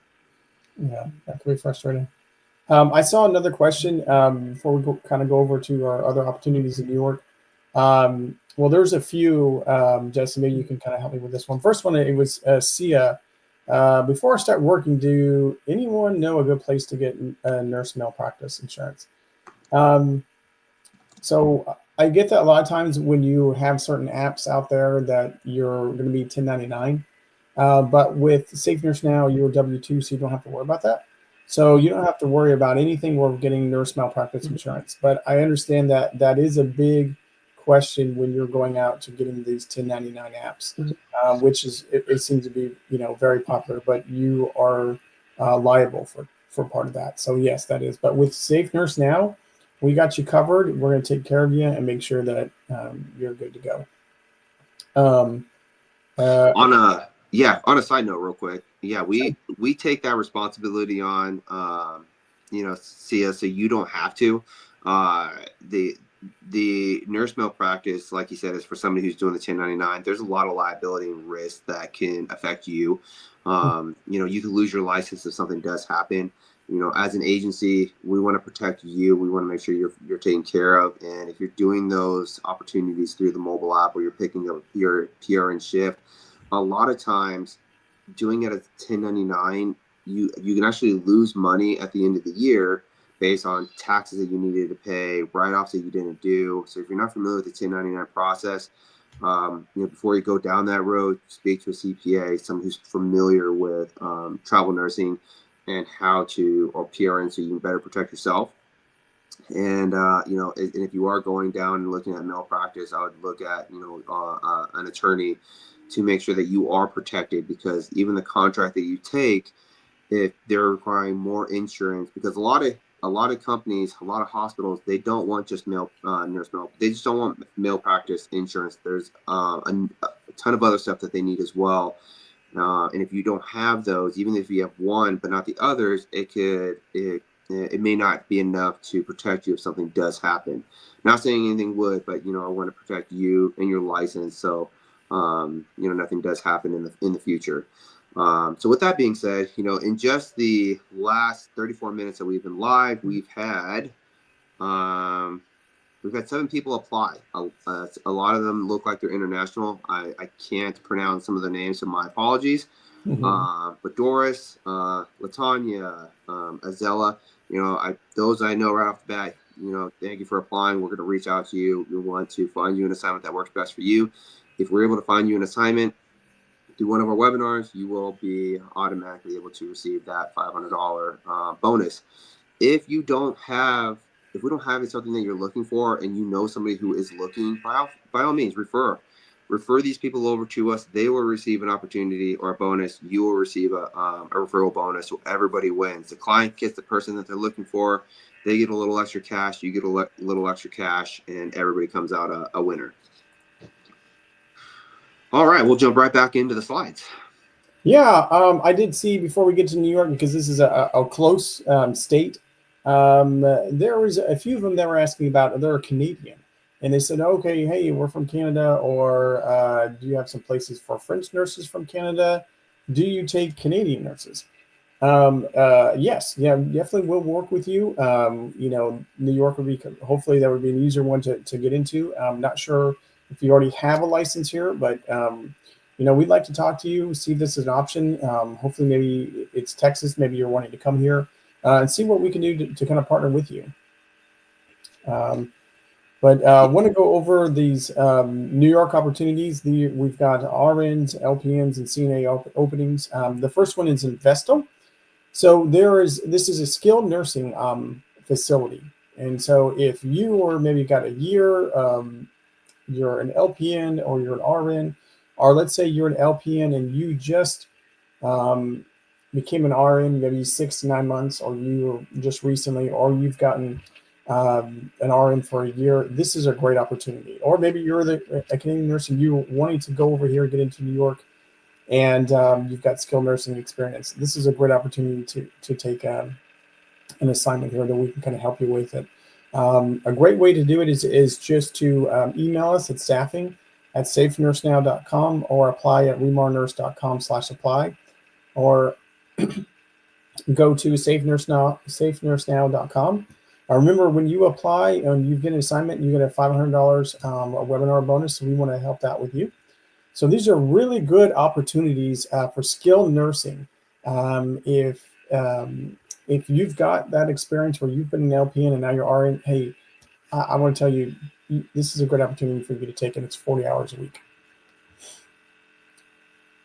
Yeah, that can be frustrating. I saw another question before we kind of go over to our other opportunities in New York. Well, there's a few, Jesse, maybe you can kind of help me with this one. First one, it was Sia. Before I start working, do anyone know a good place to get nurse malpractice insurance? So I get that a lot of times when you have certain apps out there that you're going to be 1099. But with Safe Nurse Now, you're W-2, so you don't have to worry about that. So you don't have to worry about anything with getting nurse malpractice insurance. But I understand that that is a big question when you're going out to getting these 1099 apps, which is it seems to be very popular. But you are liable for part of that. So yes, that is. But with Safe Nurse Now, we got you covered. We're going to take care of you and make sure that you're good to go. On a side note, real quick, we take that responsibility on, Sia, so you don't have to. The nurse malpractice, like you said, is for somebody who's doing the 1099. There's a lot of liability and risk that can affect you. You can lose your license if something does happen. As an agency, we want to protect you. We want to make sure you're taken care of. And if you're doing those opportunities through the mobile app, or you're picking up your PRN shift, a lot of times doing it as 1099, you can actually lose money at the end of the year based on taxes that you needed to pay, write-offs that you didn't do. So if you're not familiar with the 1099 process, before you go down that road, speak to a CPA, someone who's familiar with travel nursing and how to, or PRN, so you can better protect yourself. And and if you are going down and looking at malpractice, I would look at an attorney to make sure that you are protected, because even the contract that you take, if they're requiring more insurance, because a lot of companies, a lot of hospitals, they don't want just they just don't want malpractice insurance. There's a ton of other stuff that they need as well. And if you don't have those, even if you have one but not the others, it may not be enough to protect you if something does happen. Not saying anything would, but I want to protect you and your license, so nothing does happen in the future. So with that being said, in just the last 34 minutes that we've been live, we've had 7 people apply. A lot of them look like they're international. I can't pronounce some of their names, so my apologies. But Doris, Latanya, Azella, those I know right off the bat, thank you for applying. We're going to reach out to you. We want to find you an assignment that works best for you. If we're able to find you an assignment through one of our webinars, you will be automatically able to receive that $500 bonus. If we don't have something that you're looking for, and somebody who is looking, by all means, refer these people over to us. They will receive an opportunity or a bonus. You will receive a referral bonus. So everybody wins. The client gets the person that they're looking for. They get a little extra cash. You get a little extra cash, and everybody comes out a winner. All right, we'll jump right back into the slides. Yeah, I did see, before we get to New York, because this is a close state, there was a few of them that were asking about, they're Canadian. And they said, okay, hey, we're from Canada, or do you have some places for French nurses from Canada? Do you take Canadian nurses? Yes, yeah, definitely we'll work with you. New York would be, hopefully that would be an easier one to get into. I'm not sure if you already have a license here, but we'd like to talk to you, see if this is an option. Hopefully maybe it's Texas, maybe you're wanting to come here, and see what we can do to kind of partner with you. But I want to go over these New York opportunities. We've got RNs, LPNs, and CNA openings. The first one is in Vestal. So this is a skilled nursing facility. And so if you or maybe got a year, you're an LPN or you're an RN, or let's say you're an LPN and you just became an RN maybe 6 to 9 months, or you just recently, or you've gotten an RN for a year, this is a great opportunity. Or maybe you're a Canadian nurse and you're wanting to go over here and get into New York, and you've got skilled nursing experience. This is a great opportunity to take an assignment here that we can kind of help you with it. A great way to do it is just to email us at staffing@safenursenow.com or apply at remarnurse.com/apply, or go to safenursenow.com. Remember, when you apply and you get an assignment, you get a $500 a webinar bonus. So we want to help that with you. So these are really good opportunities for skilled nursing. If you've got that experience where you've been an LPN and now you're RN, hey, I want to tell you, this is a great opportunity for you to take, and it's 40 hours a week.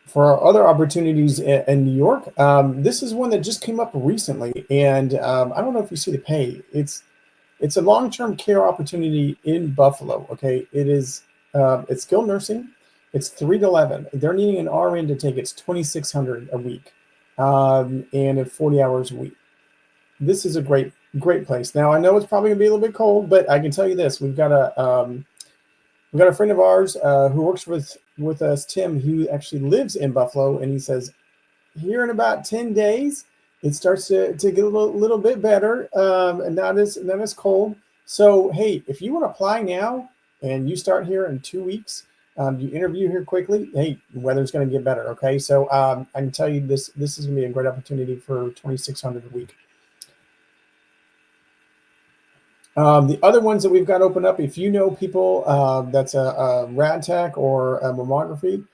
For our other opportunities in New York, this is one that just came up recently, and I don't know if you see the pay. It's a long-term care opportunity in Buffalo. Okay, it's skilled nursing. It's 3 to 11. They're needing an RN to take. It's $2,600 a week, and at 40 hours a week. This is a great place. Now I know it's probably gonna be a little bit cold, but I can tell you this: we've got a friend of ours who works with us, Tim. He actually lives in Buffalo, and he says here in about 10 days it starts to get a little bit better, and not as cold. So hey, if you want to apply now and you start here in 2 weeks, you interview here quickly, hey, the weather's going to get better. Okay, so I can tell you this is going to be a great opportunity for $2,600 a week. The other ones that we've got open up, if you know people that's a rad tech or a mammography,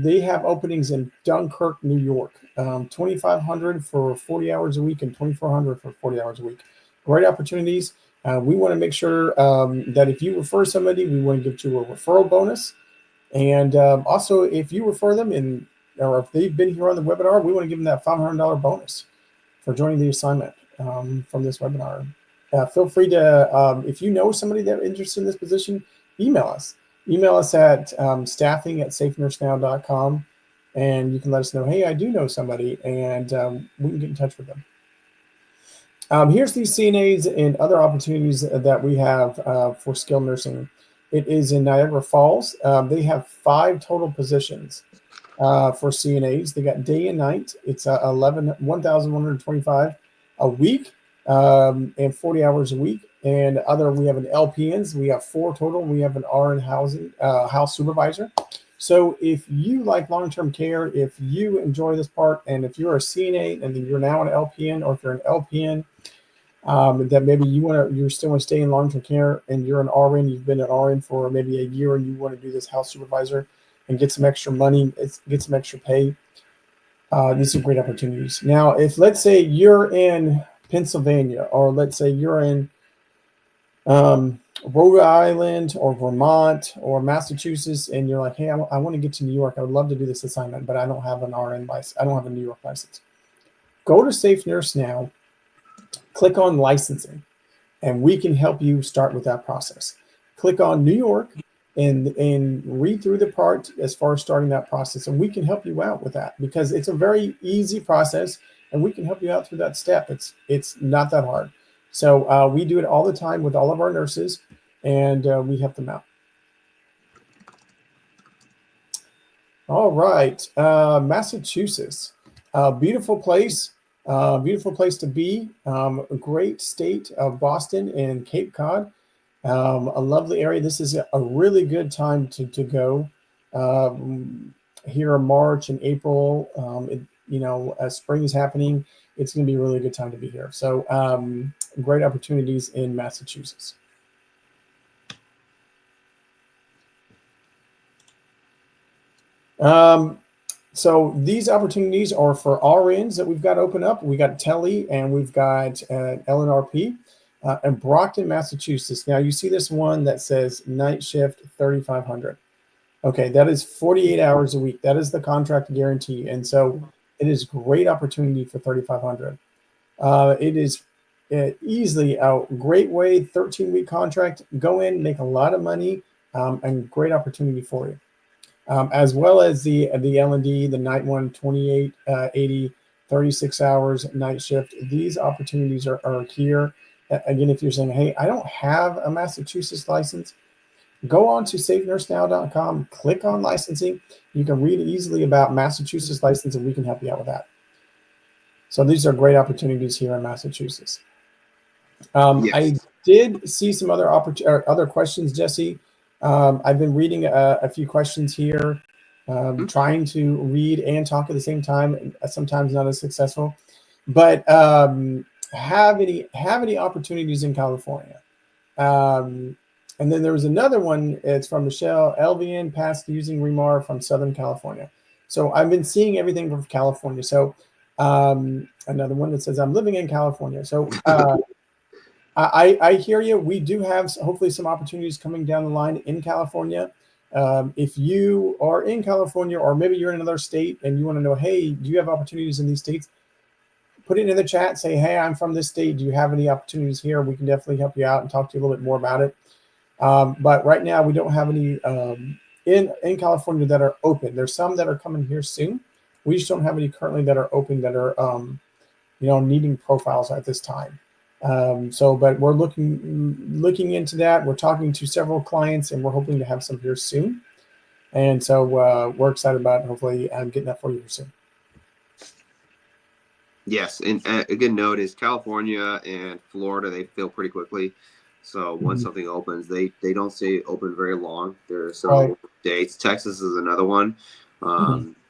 they have openings in Dunkirk, New York. $2,500 for 40 hours a week and $2,400 for 40 hours a week. Great opportunities. We want to make sure that if you refer somebody, we want to give you a referral bonus. And also, if you refer them or if they've been here on the webinar, we want to give them that $500 bonus for joining the assignment from this webinar. Feel free to, if you know somebody that's interested in this position, email us. Email us at staffing@safenursenow.com, and you can let us know, hey, I do know somebody, and we can get in touch with them. Here's these CNAs and other opportunities that we have for skilled nursing. It is in Niagara Falls. They have 5 total positions for CNAs. They got day and night. It's 1,125 a week. And 40 hours a week. And we have an LPNs. We have 4 total. We have an RN house supervisor. So if you like long-term care, if you enjoy this part, and if you're a CNA and then you're now an LPN, or if you're an LPN that maybe you still want to stay in long-term care, and you're an RN, you've been an RN for maybe a year, and you want to do this house supervisor and get some extra money, get some extra pay. These are great opportunities. Now, if let's say you're in Pennsylvania, or let's say you're in Rhode Island or Vermont or Massachusetts, and you're like, hey, I want to get to New York. I would love to do this assignment, but I don't have an RN license. I don't have a New York license. Go to Safe Nurse Now, click on licensing, and we can help you start with that process. Click on New York and read through the part as far as starting that process, and we can help you out with that, because it's a very easy process, and we can help you out through that step. It's not that hard. So we do it all the time with all of our nurses, and we help them out. All right, Massachusetts, beautiful place to be. A great state of Boston and Cape Cod. A lovely area. This is a really good time to go. Here in March and April, as spring is happening, it's going to be a really good time to be here. So great opportunities in Massachusetts. So these opportunities are for RNs that we've got open up. We got Telly, and we've got LNRP in Brockton, Massachusetts. Now you see this one that says night shift 3,500. Okay, that is 48 hours a week. That is the contract guarantee, and so it is great opportunity for 3,500. It is easily a great way, 13-week contract. Go in, make a lot of money, and great opportunity for you. As well as the L&D, the night one, 28, 80, 36 hours night shift. These opportunities are here again, if you're saying, hey, I don't have a Massachusetts license, go on to safenursenow.com, click on licensing. You can read easily about Massachusetts license, and we can help you out with that. So these are great opportunities here in Massachusetts. Yes. I did see some other questions, Jesse. I've been reading a few questions here, trying to read and talk at the same time. Sometimes not as successful, but have any opportunities in California? And then there was another one. It's from Michelle LVN, past using ReMar from Southern California. So I've been seeing everything from California. So another one that says I'm living in California. So I hear you. We do have hopefully some opportunities coming down the line in California. If you are in California, or maybe you're in another state and you want to know, hey, do you have opportunities in these states? Put it in the chat. Say, hey, I'm from this state. Do you have any opportunities here? We can definitely help you out and talk to you a little bit more about it. But right now, we don't have any in California that are open. There's some that are coming here soon. We just don't have any currently that are open that are needing profiles at this time. But we're looking into that. We're talking to several clients, and we're hoping to have some here soon. And so we're excited about hopefully getting that for you soon. Yes, and a good note is California and Florida, they fill pretty quickly. So once something opens, they don't stay open very long. There are several dates. Texas is another one.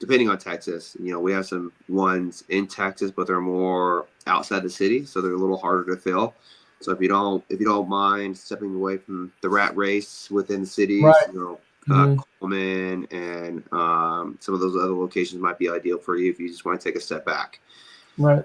Depending on Texas, we have some ones in Texas, but they're more outside the city, so they're a little harder to fill. So if you don't mind stepping away from the rat race within the cities, Coleman and some of those other locations might be ideal for you if you just want to take a step back. Right.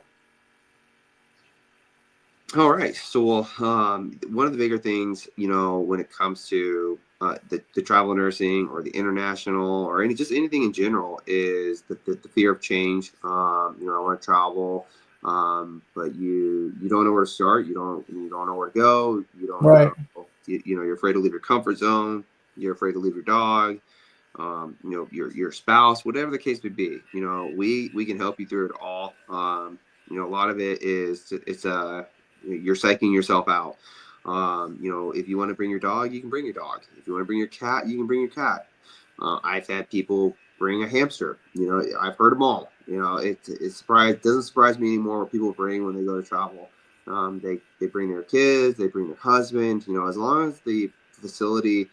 All right. So one of the bigger things, when it comes to the travel nursing or the international or anything in general is the fear of change. I want to travel, but you don't know where to start. You don't know where to go. You don't know. You're afraid to leave your comfort zone. You're afraid to leave your dog. Your spouse, whatever the case may be. We can help you through it all. A lot of it is you're psyching yourself out. If you want to bring your dog, you can bring your dog. If you want to bring your cat, you can bring your cat. I've had people bring a hamster. I've heard them all. It doesn't surprise me anymore what people bring when they go to travel. They bring their kids, they bring their husband. As long as the facility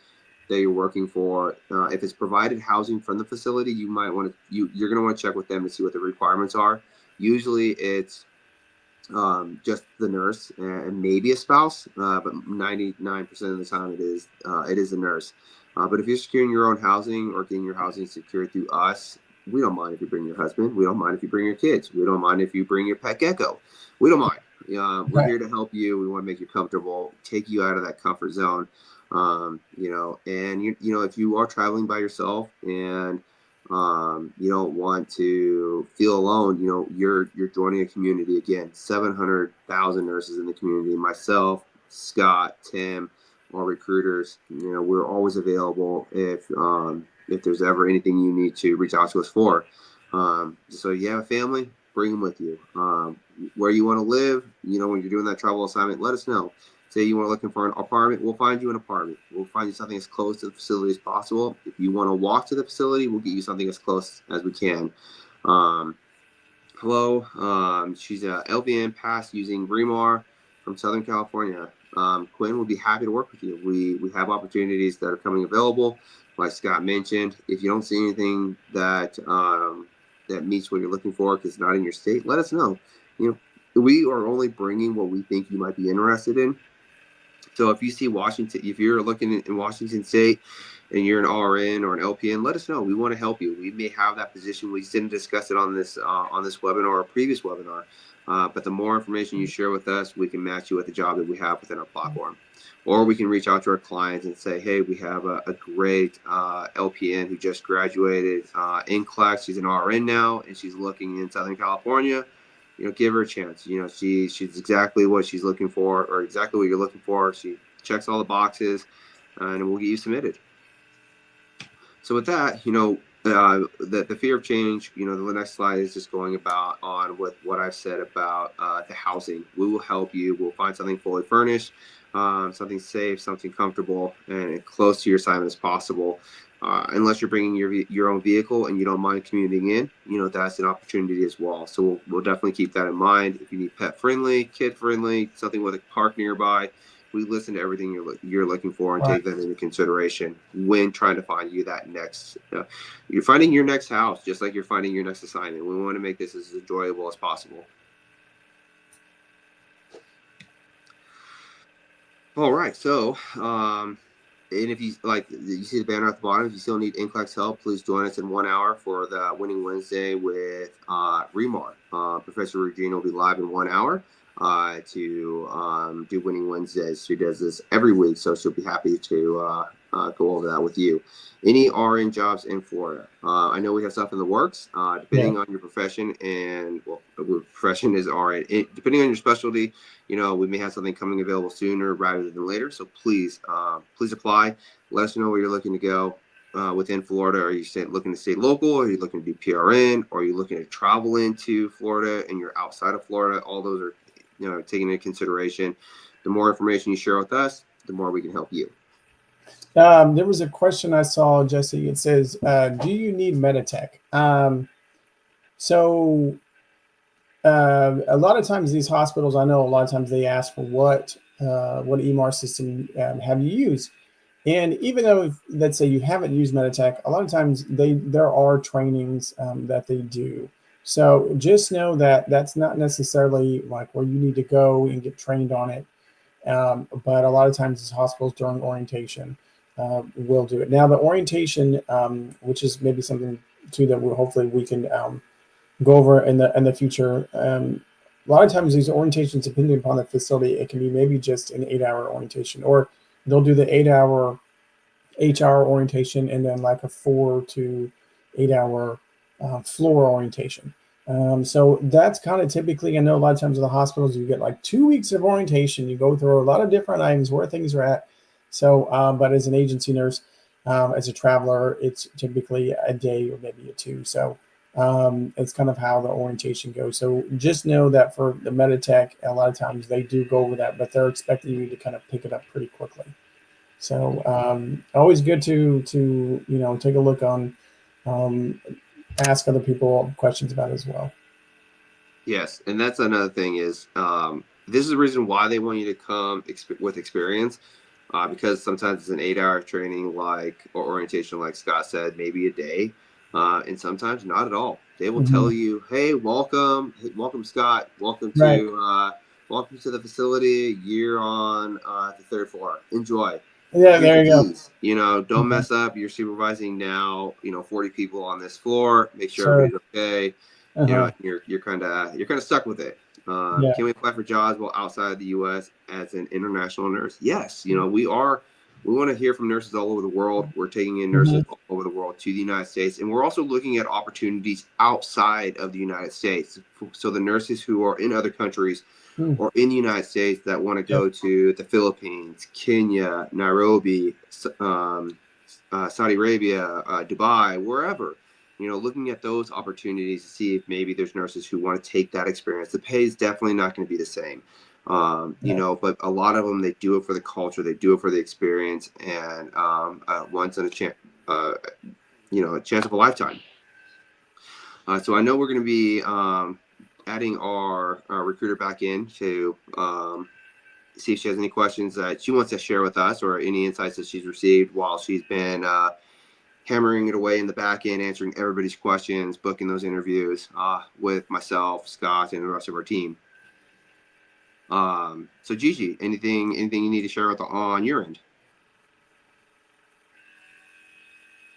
that you're working for, if it's provided housing from the facility, you're going to want to check with them to see what the requirements are. Usually it's just the nurse and maybe a spouse, but 99% of the time it is a nurse. But if you're securing your own housing or getting your housing secured through us, we don't mind if you bring your husband. We don't mind if you bring your kids. We don't mind if you bring your pet gecko. We don't mind. We're here to help you. We want to make you comfortable, take you out of that comfort zone. And if you are traveling by yourself and you don't want to feel alone, you're joining a community. Again, 700,000 nurses in the community. Myself, Scott, Tim, our recruiters, we're always available if there's ever anything you need to reach out to us for. So you have a family, bring them with you. Where you want to live, when you're doing that travel assignment, let us know. Say you are looking for an apartment, we'll find you an apartment. We'll find you something as close to the facility as possible. If you want to walk to the facility, we'll get you something as close as we can. Hello, she's a LVN pass using ReMar from Southern California. Quinn will be happy to work with you. We have opportunities that are coming available. Like Scott mentioned, if you don't see anything that meets what you're looking for because it's not in your state, let us know. We are only bringing what we think you might be interested in. So if you see Washington, if you're looking in Washington State and you're an RN or an LPN, let us know. We want to help you. We may have that position. We didn't discuss it on this webinar or previous webinar. But the more information you share with us, we can match you with the job that we have within our platform. Or we can reach out to our clients and say, hey, we have a great LPN who just graduated in class. She's an RN now, and she's looking in Southern California. Give her a chance. She's exactly what she's looking for, or exactly what you're looking for. She checks all the boxes, and we'll get you submitted. So with that, the fear of change, the next slide is just going about on with what I've said about the housing. We will help you. We'll find something fully furnished, something safe, something comfortable, and close to your assignment as possible. Unless you're bringing your own vehicle and you don't mind commuting in, that's an opportunity as well. So we'll definitely keep that in mind. If you need pet friendly, kid friendly, something with a park nearby, we listen to everything you're looking for and Right. take that into consideration when trying to find you that next. You're finding your next house, just like you're finding your next assignment. We want to make this as enjoyable as possible. All right, so and if you see the banner at the bottom, if you still need NCLEX help, please join us in 1 hour for the Winning Wednesday with ReMar. Professor Regina will be live in 1 hour to do Winning Wednesdays. She does this every week, so she'll be happy to go over that with you. Any RN jobs in Florida? I know we have stuff in the works, depending on your profession, and profession is RN. Depending on your specialty, we may have something coming available sooner rather than later. So please apply. Let us know where you're looking to go within Florida. Are you looking to stay local? Are you looking to be PRN? Or are you looking to travel into Florida and you're outside of Florida? All those are taken into consideration. The more information you share with us, the more we can help you. There was a question I saw, Jesse. It says, do you need Meditech? A lot of times these hospitals, I know a lot of times they ask for what EMR system have you used? And even though, let's say you haven't used Meditech, a lot of times there are trainings that they do. So just know that that's not necessarily like where you need to go and get trained on it. But a lot of times these hospitals during orientation will do it. Now the orientation, which is maybe something too that hopefully we can go over in the future. A lot of times these orientations, depending upon the facility, it can be maybe just an 8-hour orientation, or they'll do the 8-hour HR orientation and then like a 4 to 8-hour floor orientation. So that's kind of typically, I know a lot of times in the hospitals, you get like 2 weeks of orientation. You go through a lot of different items, where things are at. So, but as an agency nurse, as a traveler, it's typically a day or maybe a 2. So it's kind of how the orientation goes. So just know that for the Meditech, a lot of times they do go over that, but they're expecting you to kind of pick it up pretty quickly. So always good to take a look on, ask other people questions about it as well. Yes, and that's another thing is this is the reason why they want you to come with experience, because sometimes it's an 8-hour training or orientation, like Scott said, maybe a day, and sometimes not at all. They will tell you, "Hey, welcome, Scott, welcome to the facility. You're on the 3rd floor. Enjoy." Yeah, there you go. Don't mess up. You're supervising now, 40 people on this floor. Make sure everybody's okay. You're kind of stuck with it. Can we apply for jobs while outside the U.S. as an international nurse? Yes. We want to hear from nurses all over the world. We're taking in nurses all over the world to the United States, and we're also looking at opportunities outside of the United States. So the nurses who are in other countries or in the United States that want to go to the Philippines, Kenya, Nairobi, Saudi Arabia, Dubai, wherever, looking at those opportunities to see if maybe there's nurses who want to take that experience. The pay is definitely not going to be the same, but a lot of them, they do it for the culture, they do it for the experience, and once in a chance, a chance of a lifetime. So I know we're going to be adding our recruiter back in to see if she has any questions that she wants to share with us, or any insights that she's received while she's been hammering it away in the back end, answering everybody's questions, booking those interviews with myself, Scott, and the rest of our team. So Gigi, anything you need to share on your end?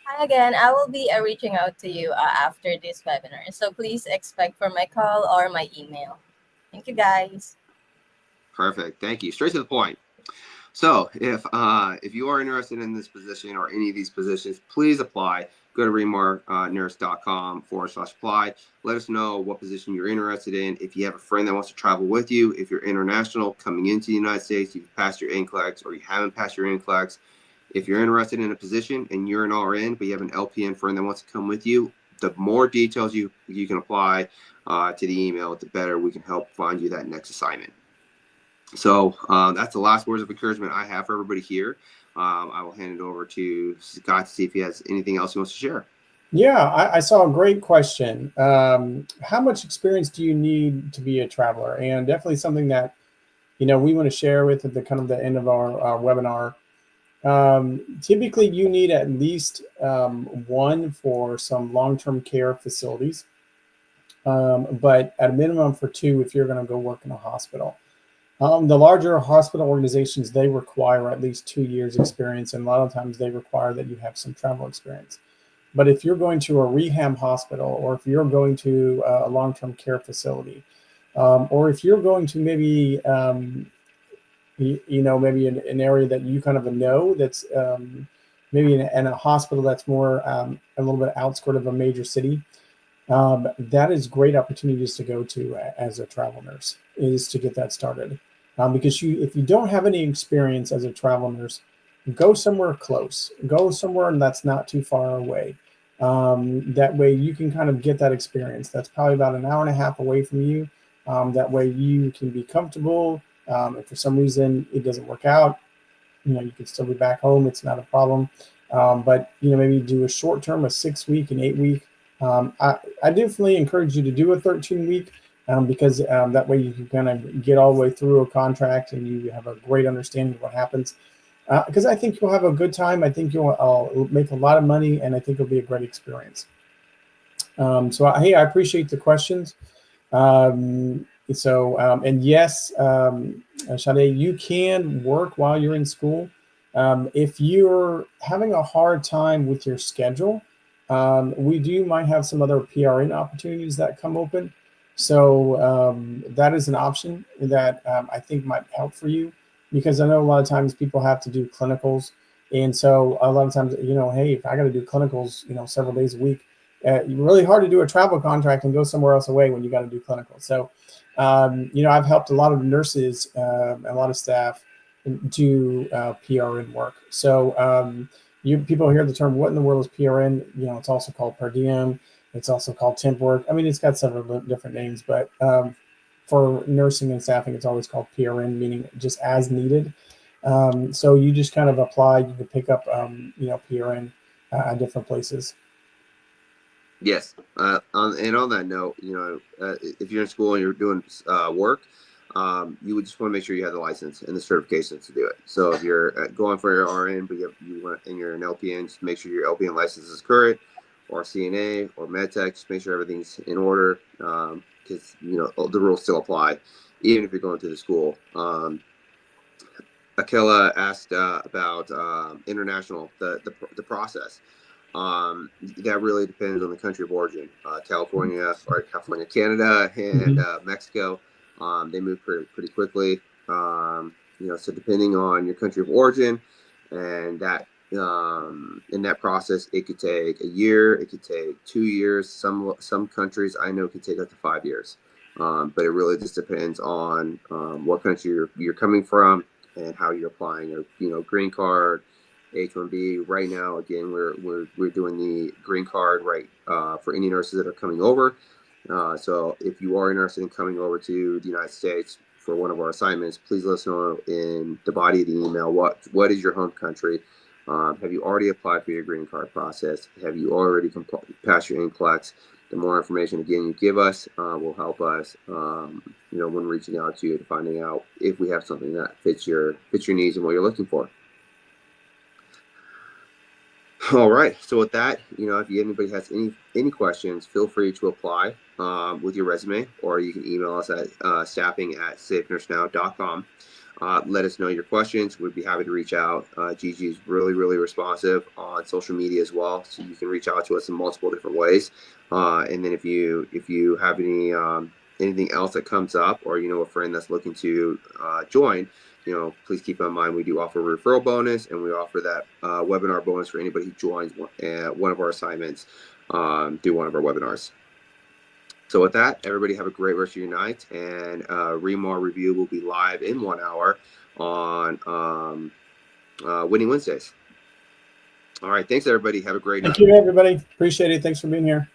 Hi again. I will be reaching out to you after this webinar. So please expect for my call or my email. Thank you, guys. Perfect. Thank you. Straight to the point. So if you are interested in this position or any of these positions, please apply. Go to remarnurse.com/apply. Let us know what position you're interested in. If you have a friend that wants to travel with you, if you're international coming into the United States, you've passed your NCLEX or you haven't passed your NCLEX, If you're interested in a position and you're an RN, but you have an LPN friend that wants to come with you, the more details you can apply to the email, the better we can help find you that next assignment. So that's the last words of encouragement I have for everybody here. I will hand it over to Scott to see if he has anything else he wants to share. Yeah, I saw a great question. How much experience do you need to be a traveler? And definitely something that, we want to share with at the kind of the end of our webinar. Typically, you need at least one for some long-term care facilities, but at a minimum for two if you're going to go work in a hospital. The larger hospital organizations, they require at least 2 years experience, and a lot of times they require that you have some travel experience. But if you're going to a rehab hospital, or if you're going to a long-term care facility, or if you're going to maybe maybe an area that you kind of know that's maybe in a hospital that's more a little bit outskirt of a major city, that is great opportunities to go to as a travel nurse, is to get that started. Because if you don't have any experience as a travel nurse, go somewhere close, go somewhere that's not too far away. That way you can kind of get that experience. That's probably about an hour and a half away from you. That way you can be comfortable. If for some reason it doesn't work out, you can still be back home. It's not a problem. But maybe do a short term, a 6-week, an 8-week. I definitely encourage you to do a 13-week because that way you can kind of get all the way through a contract and you have a great understanding of what happens. Because I think you'll have a good time. I think you'll make a lot of money, and I think it'll be a great experience. Hey, I appreciate the questions. And yes, Sade, you can work while you're in school. If you're having a hard time with your schedule, we might have some other PRN opportunities that come open. So that is an option that I think might help for you, because I know a lot of times people have to do clinicals. And so a lot of times, hey, if I got to do clinicals, several days a week, really hard to do a travel contract and go somewhere else away when you got to do clinical. So, I've helped a lot of nurses and a lot of staff do PRN work. So people hear the term, what in the world is PRN? It's also called per diem. It's also called temp work. I mean, it's got several different names, but for nursing and staffing, it's always called PRN, meaning just as needed. So you just kind of apply, you can pick up, PRN at different places. Yes. And on that note, if you're in school and you're doing work, you would just want to make sure you have the license and the certifications to do it. So if you're going for your RN, but you're an LPN, just make sure your LPN license is current, or CNA or MedTech. Just make sure everything's in order, because the rules still apply, even if you're going to the school. Akela asked about international the process. That really depends on the country of origin. California, Canada, and Mexico, they move pretty quickly. So depending on your country of origin, and that in that process, it could take a year, it could take 2 years. Some countries I know could take up to 5 years, but it really just depends on what country you're coming from and how you're applying. Green card, H-1B. Right now, again, we're doing the green card for any nurses that are coming over. So if you are interested in coming over to the United States for one of our assignments, please let us know in the body of the email what is your home country. Have you already applied for your green card process? Have you already passed your NCLEX? The more information, again, you give us will help us, when reaching out to you to finding out if we have something that fits your needs and what you're looking for. All right. So with that, if anybody has any questions, feel free to apply with your resume, or you can email us at staffing@safenursenow.com. Let us know your questions. We'd be happy to reach out. Gigi is really, really responsive on social media as well, so you can reach out to us in multiple different ways. And then if you have anything else that comes up, or a friend that's looking to join, please keep in mind we do offer a referral bonus, and we offer that webinar bonus for anybody who joins one of our assignments through one of our webinars. So with that, everybody have a great rest of your night, and ReMar Review will be live in 1 hour on Winning Wednesdays. All right. Thanks, everybody. Have a great night. Thank you, everybody. Appreciate it. Thanks for being here.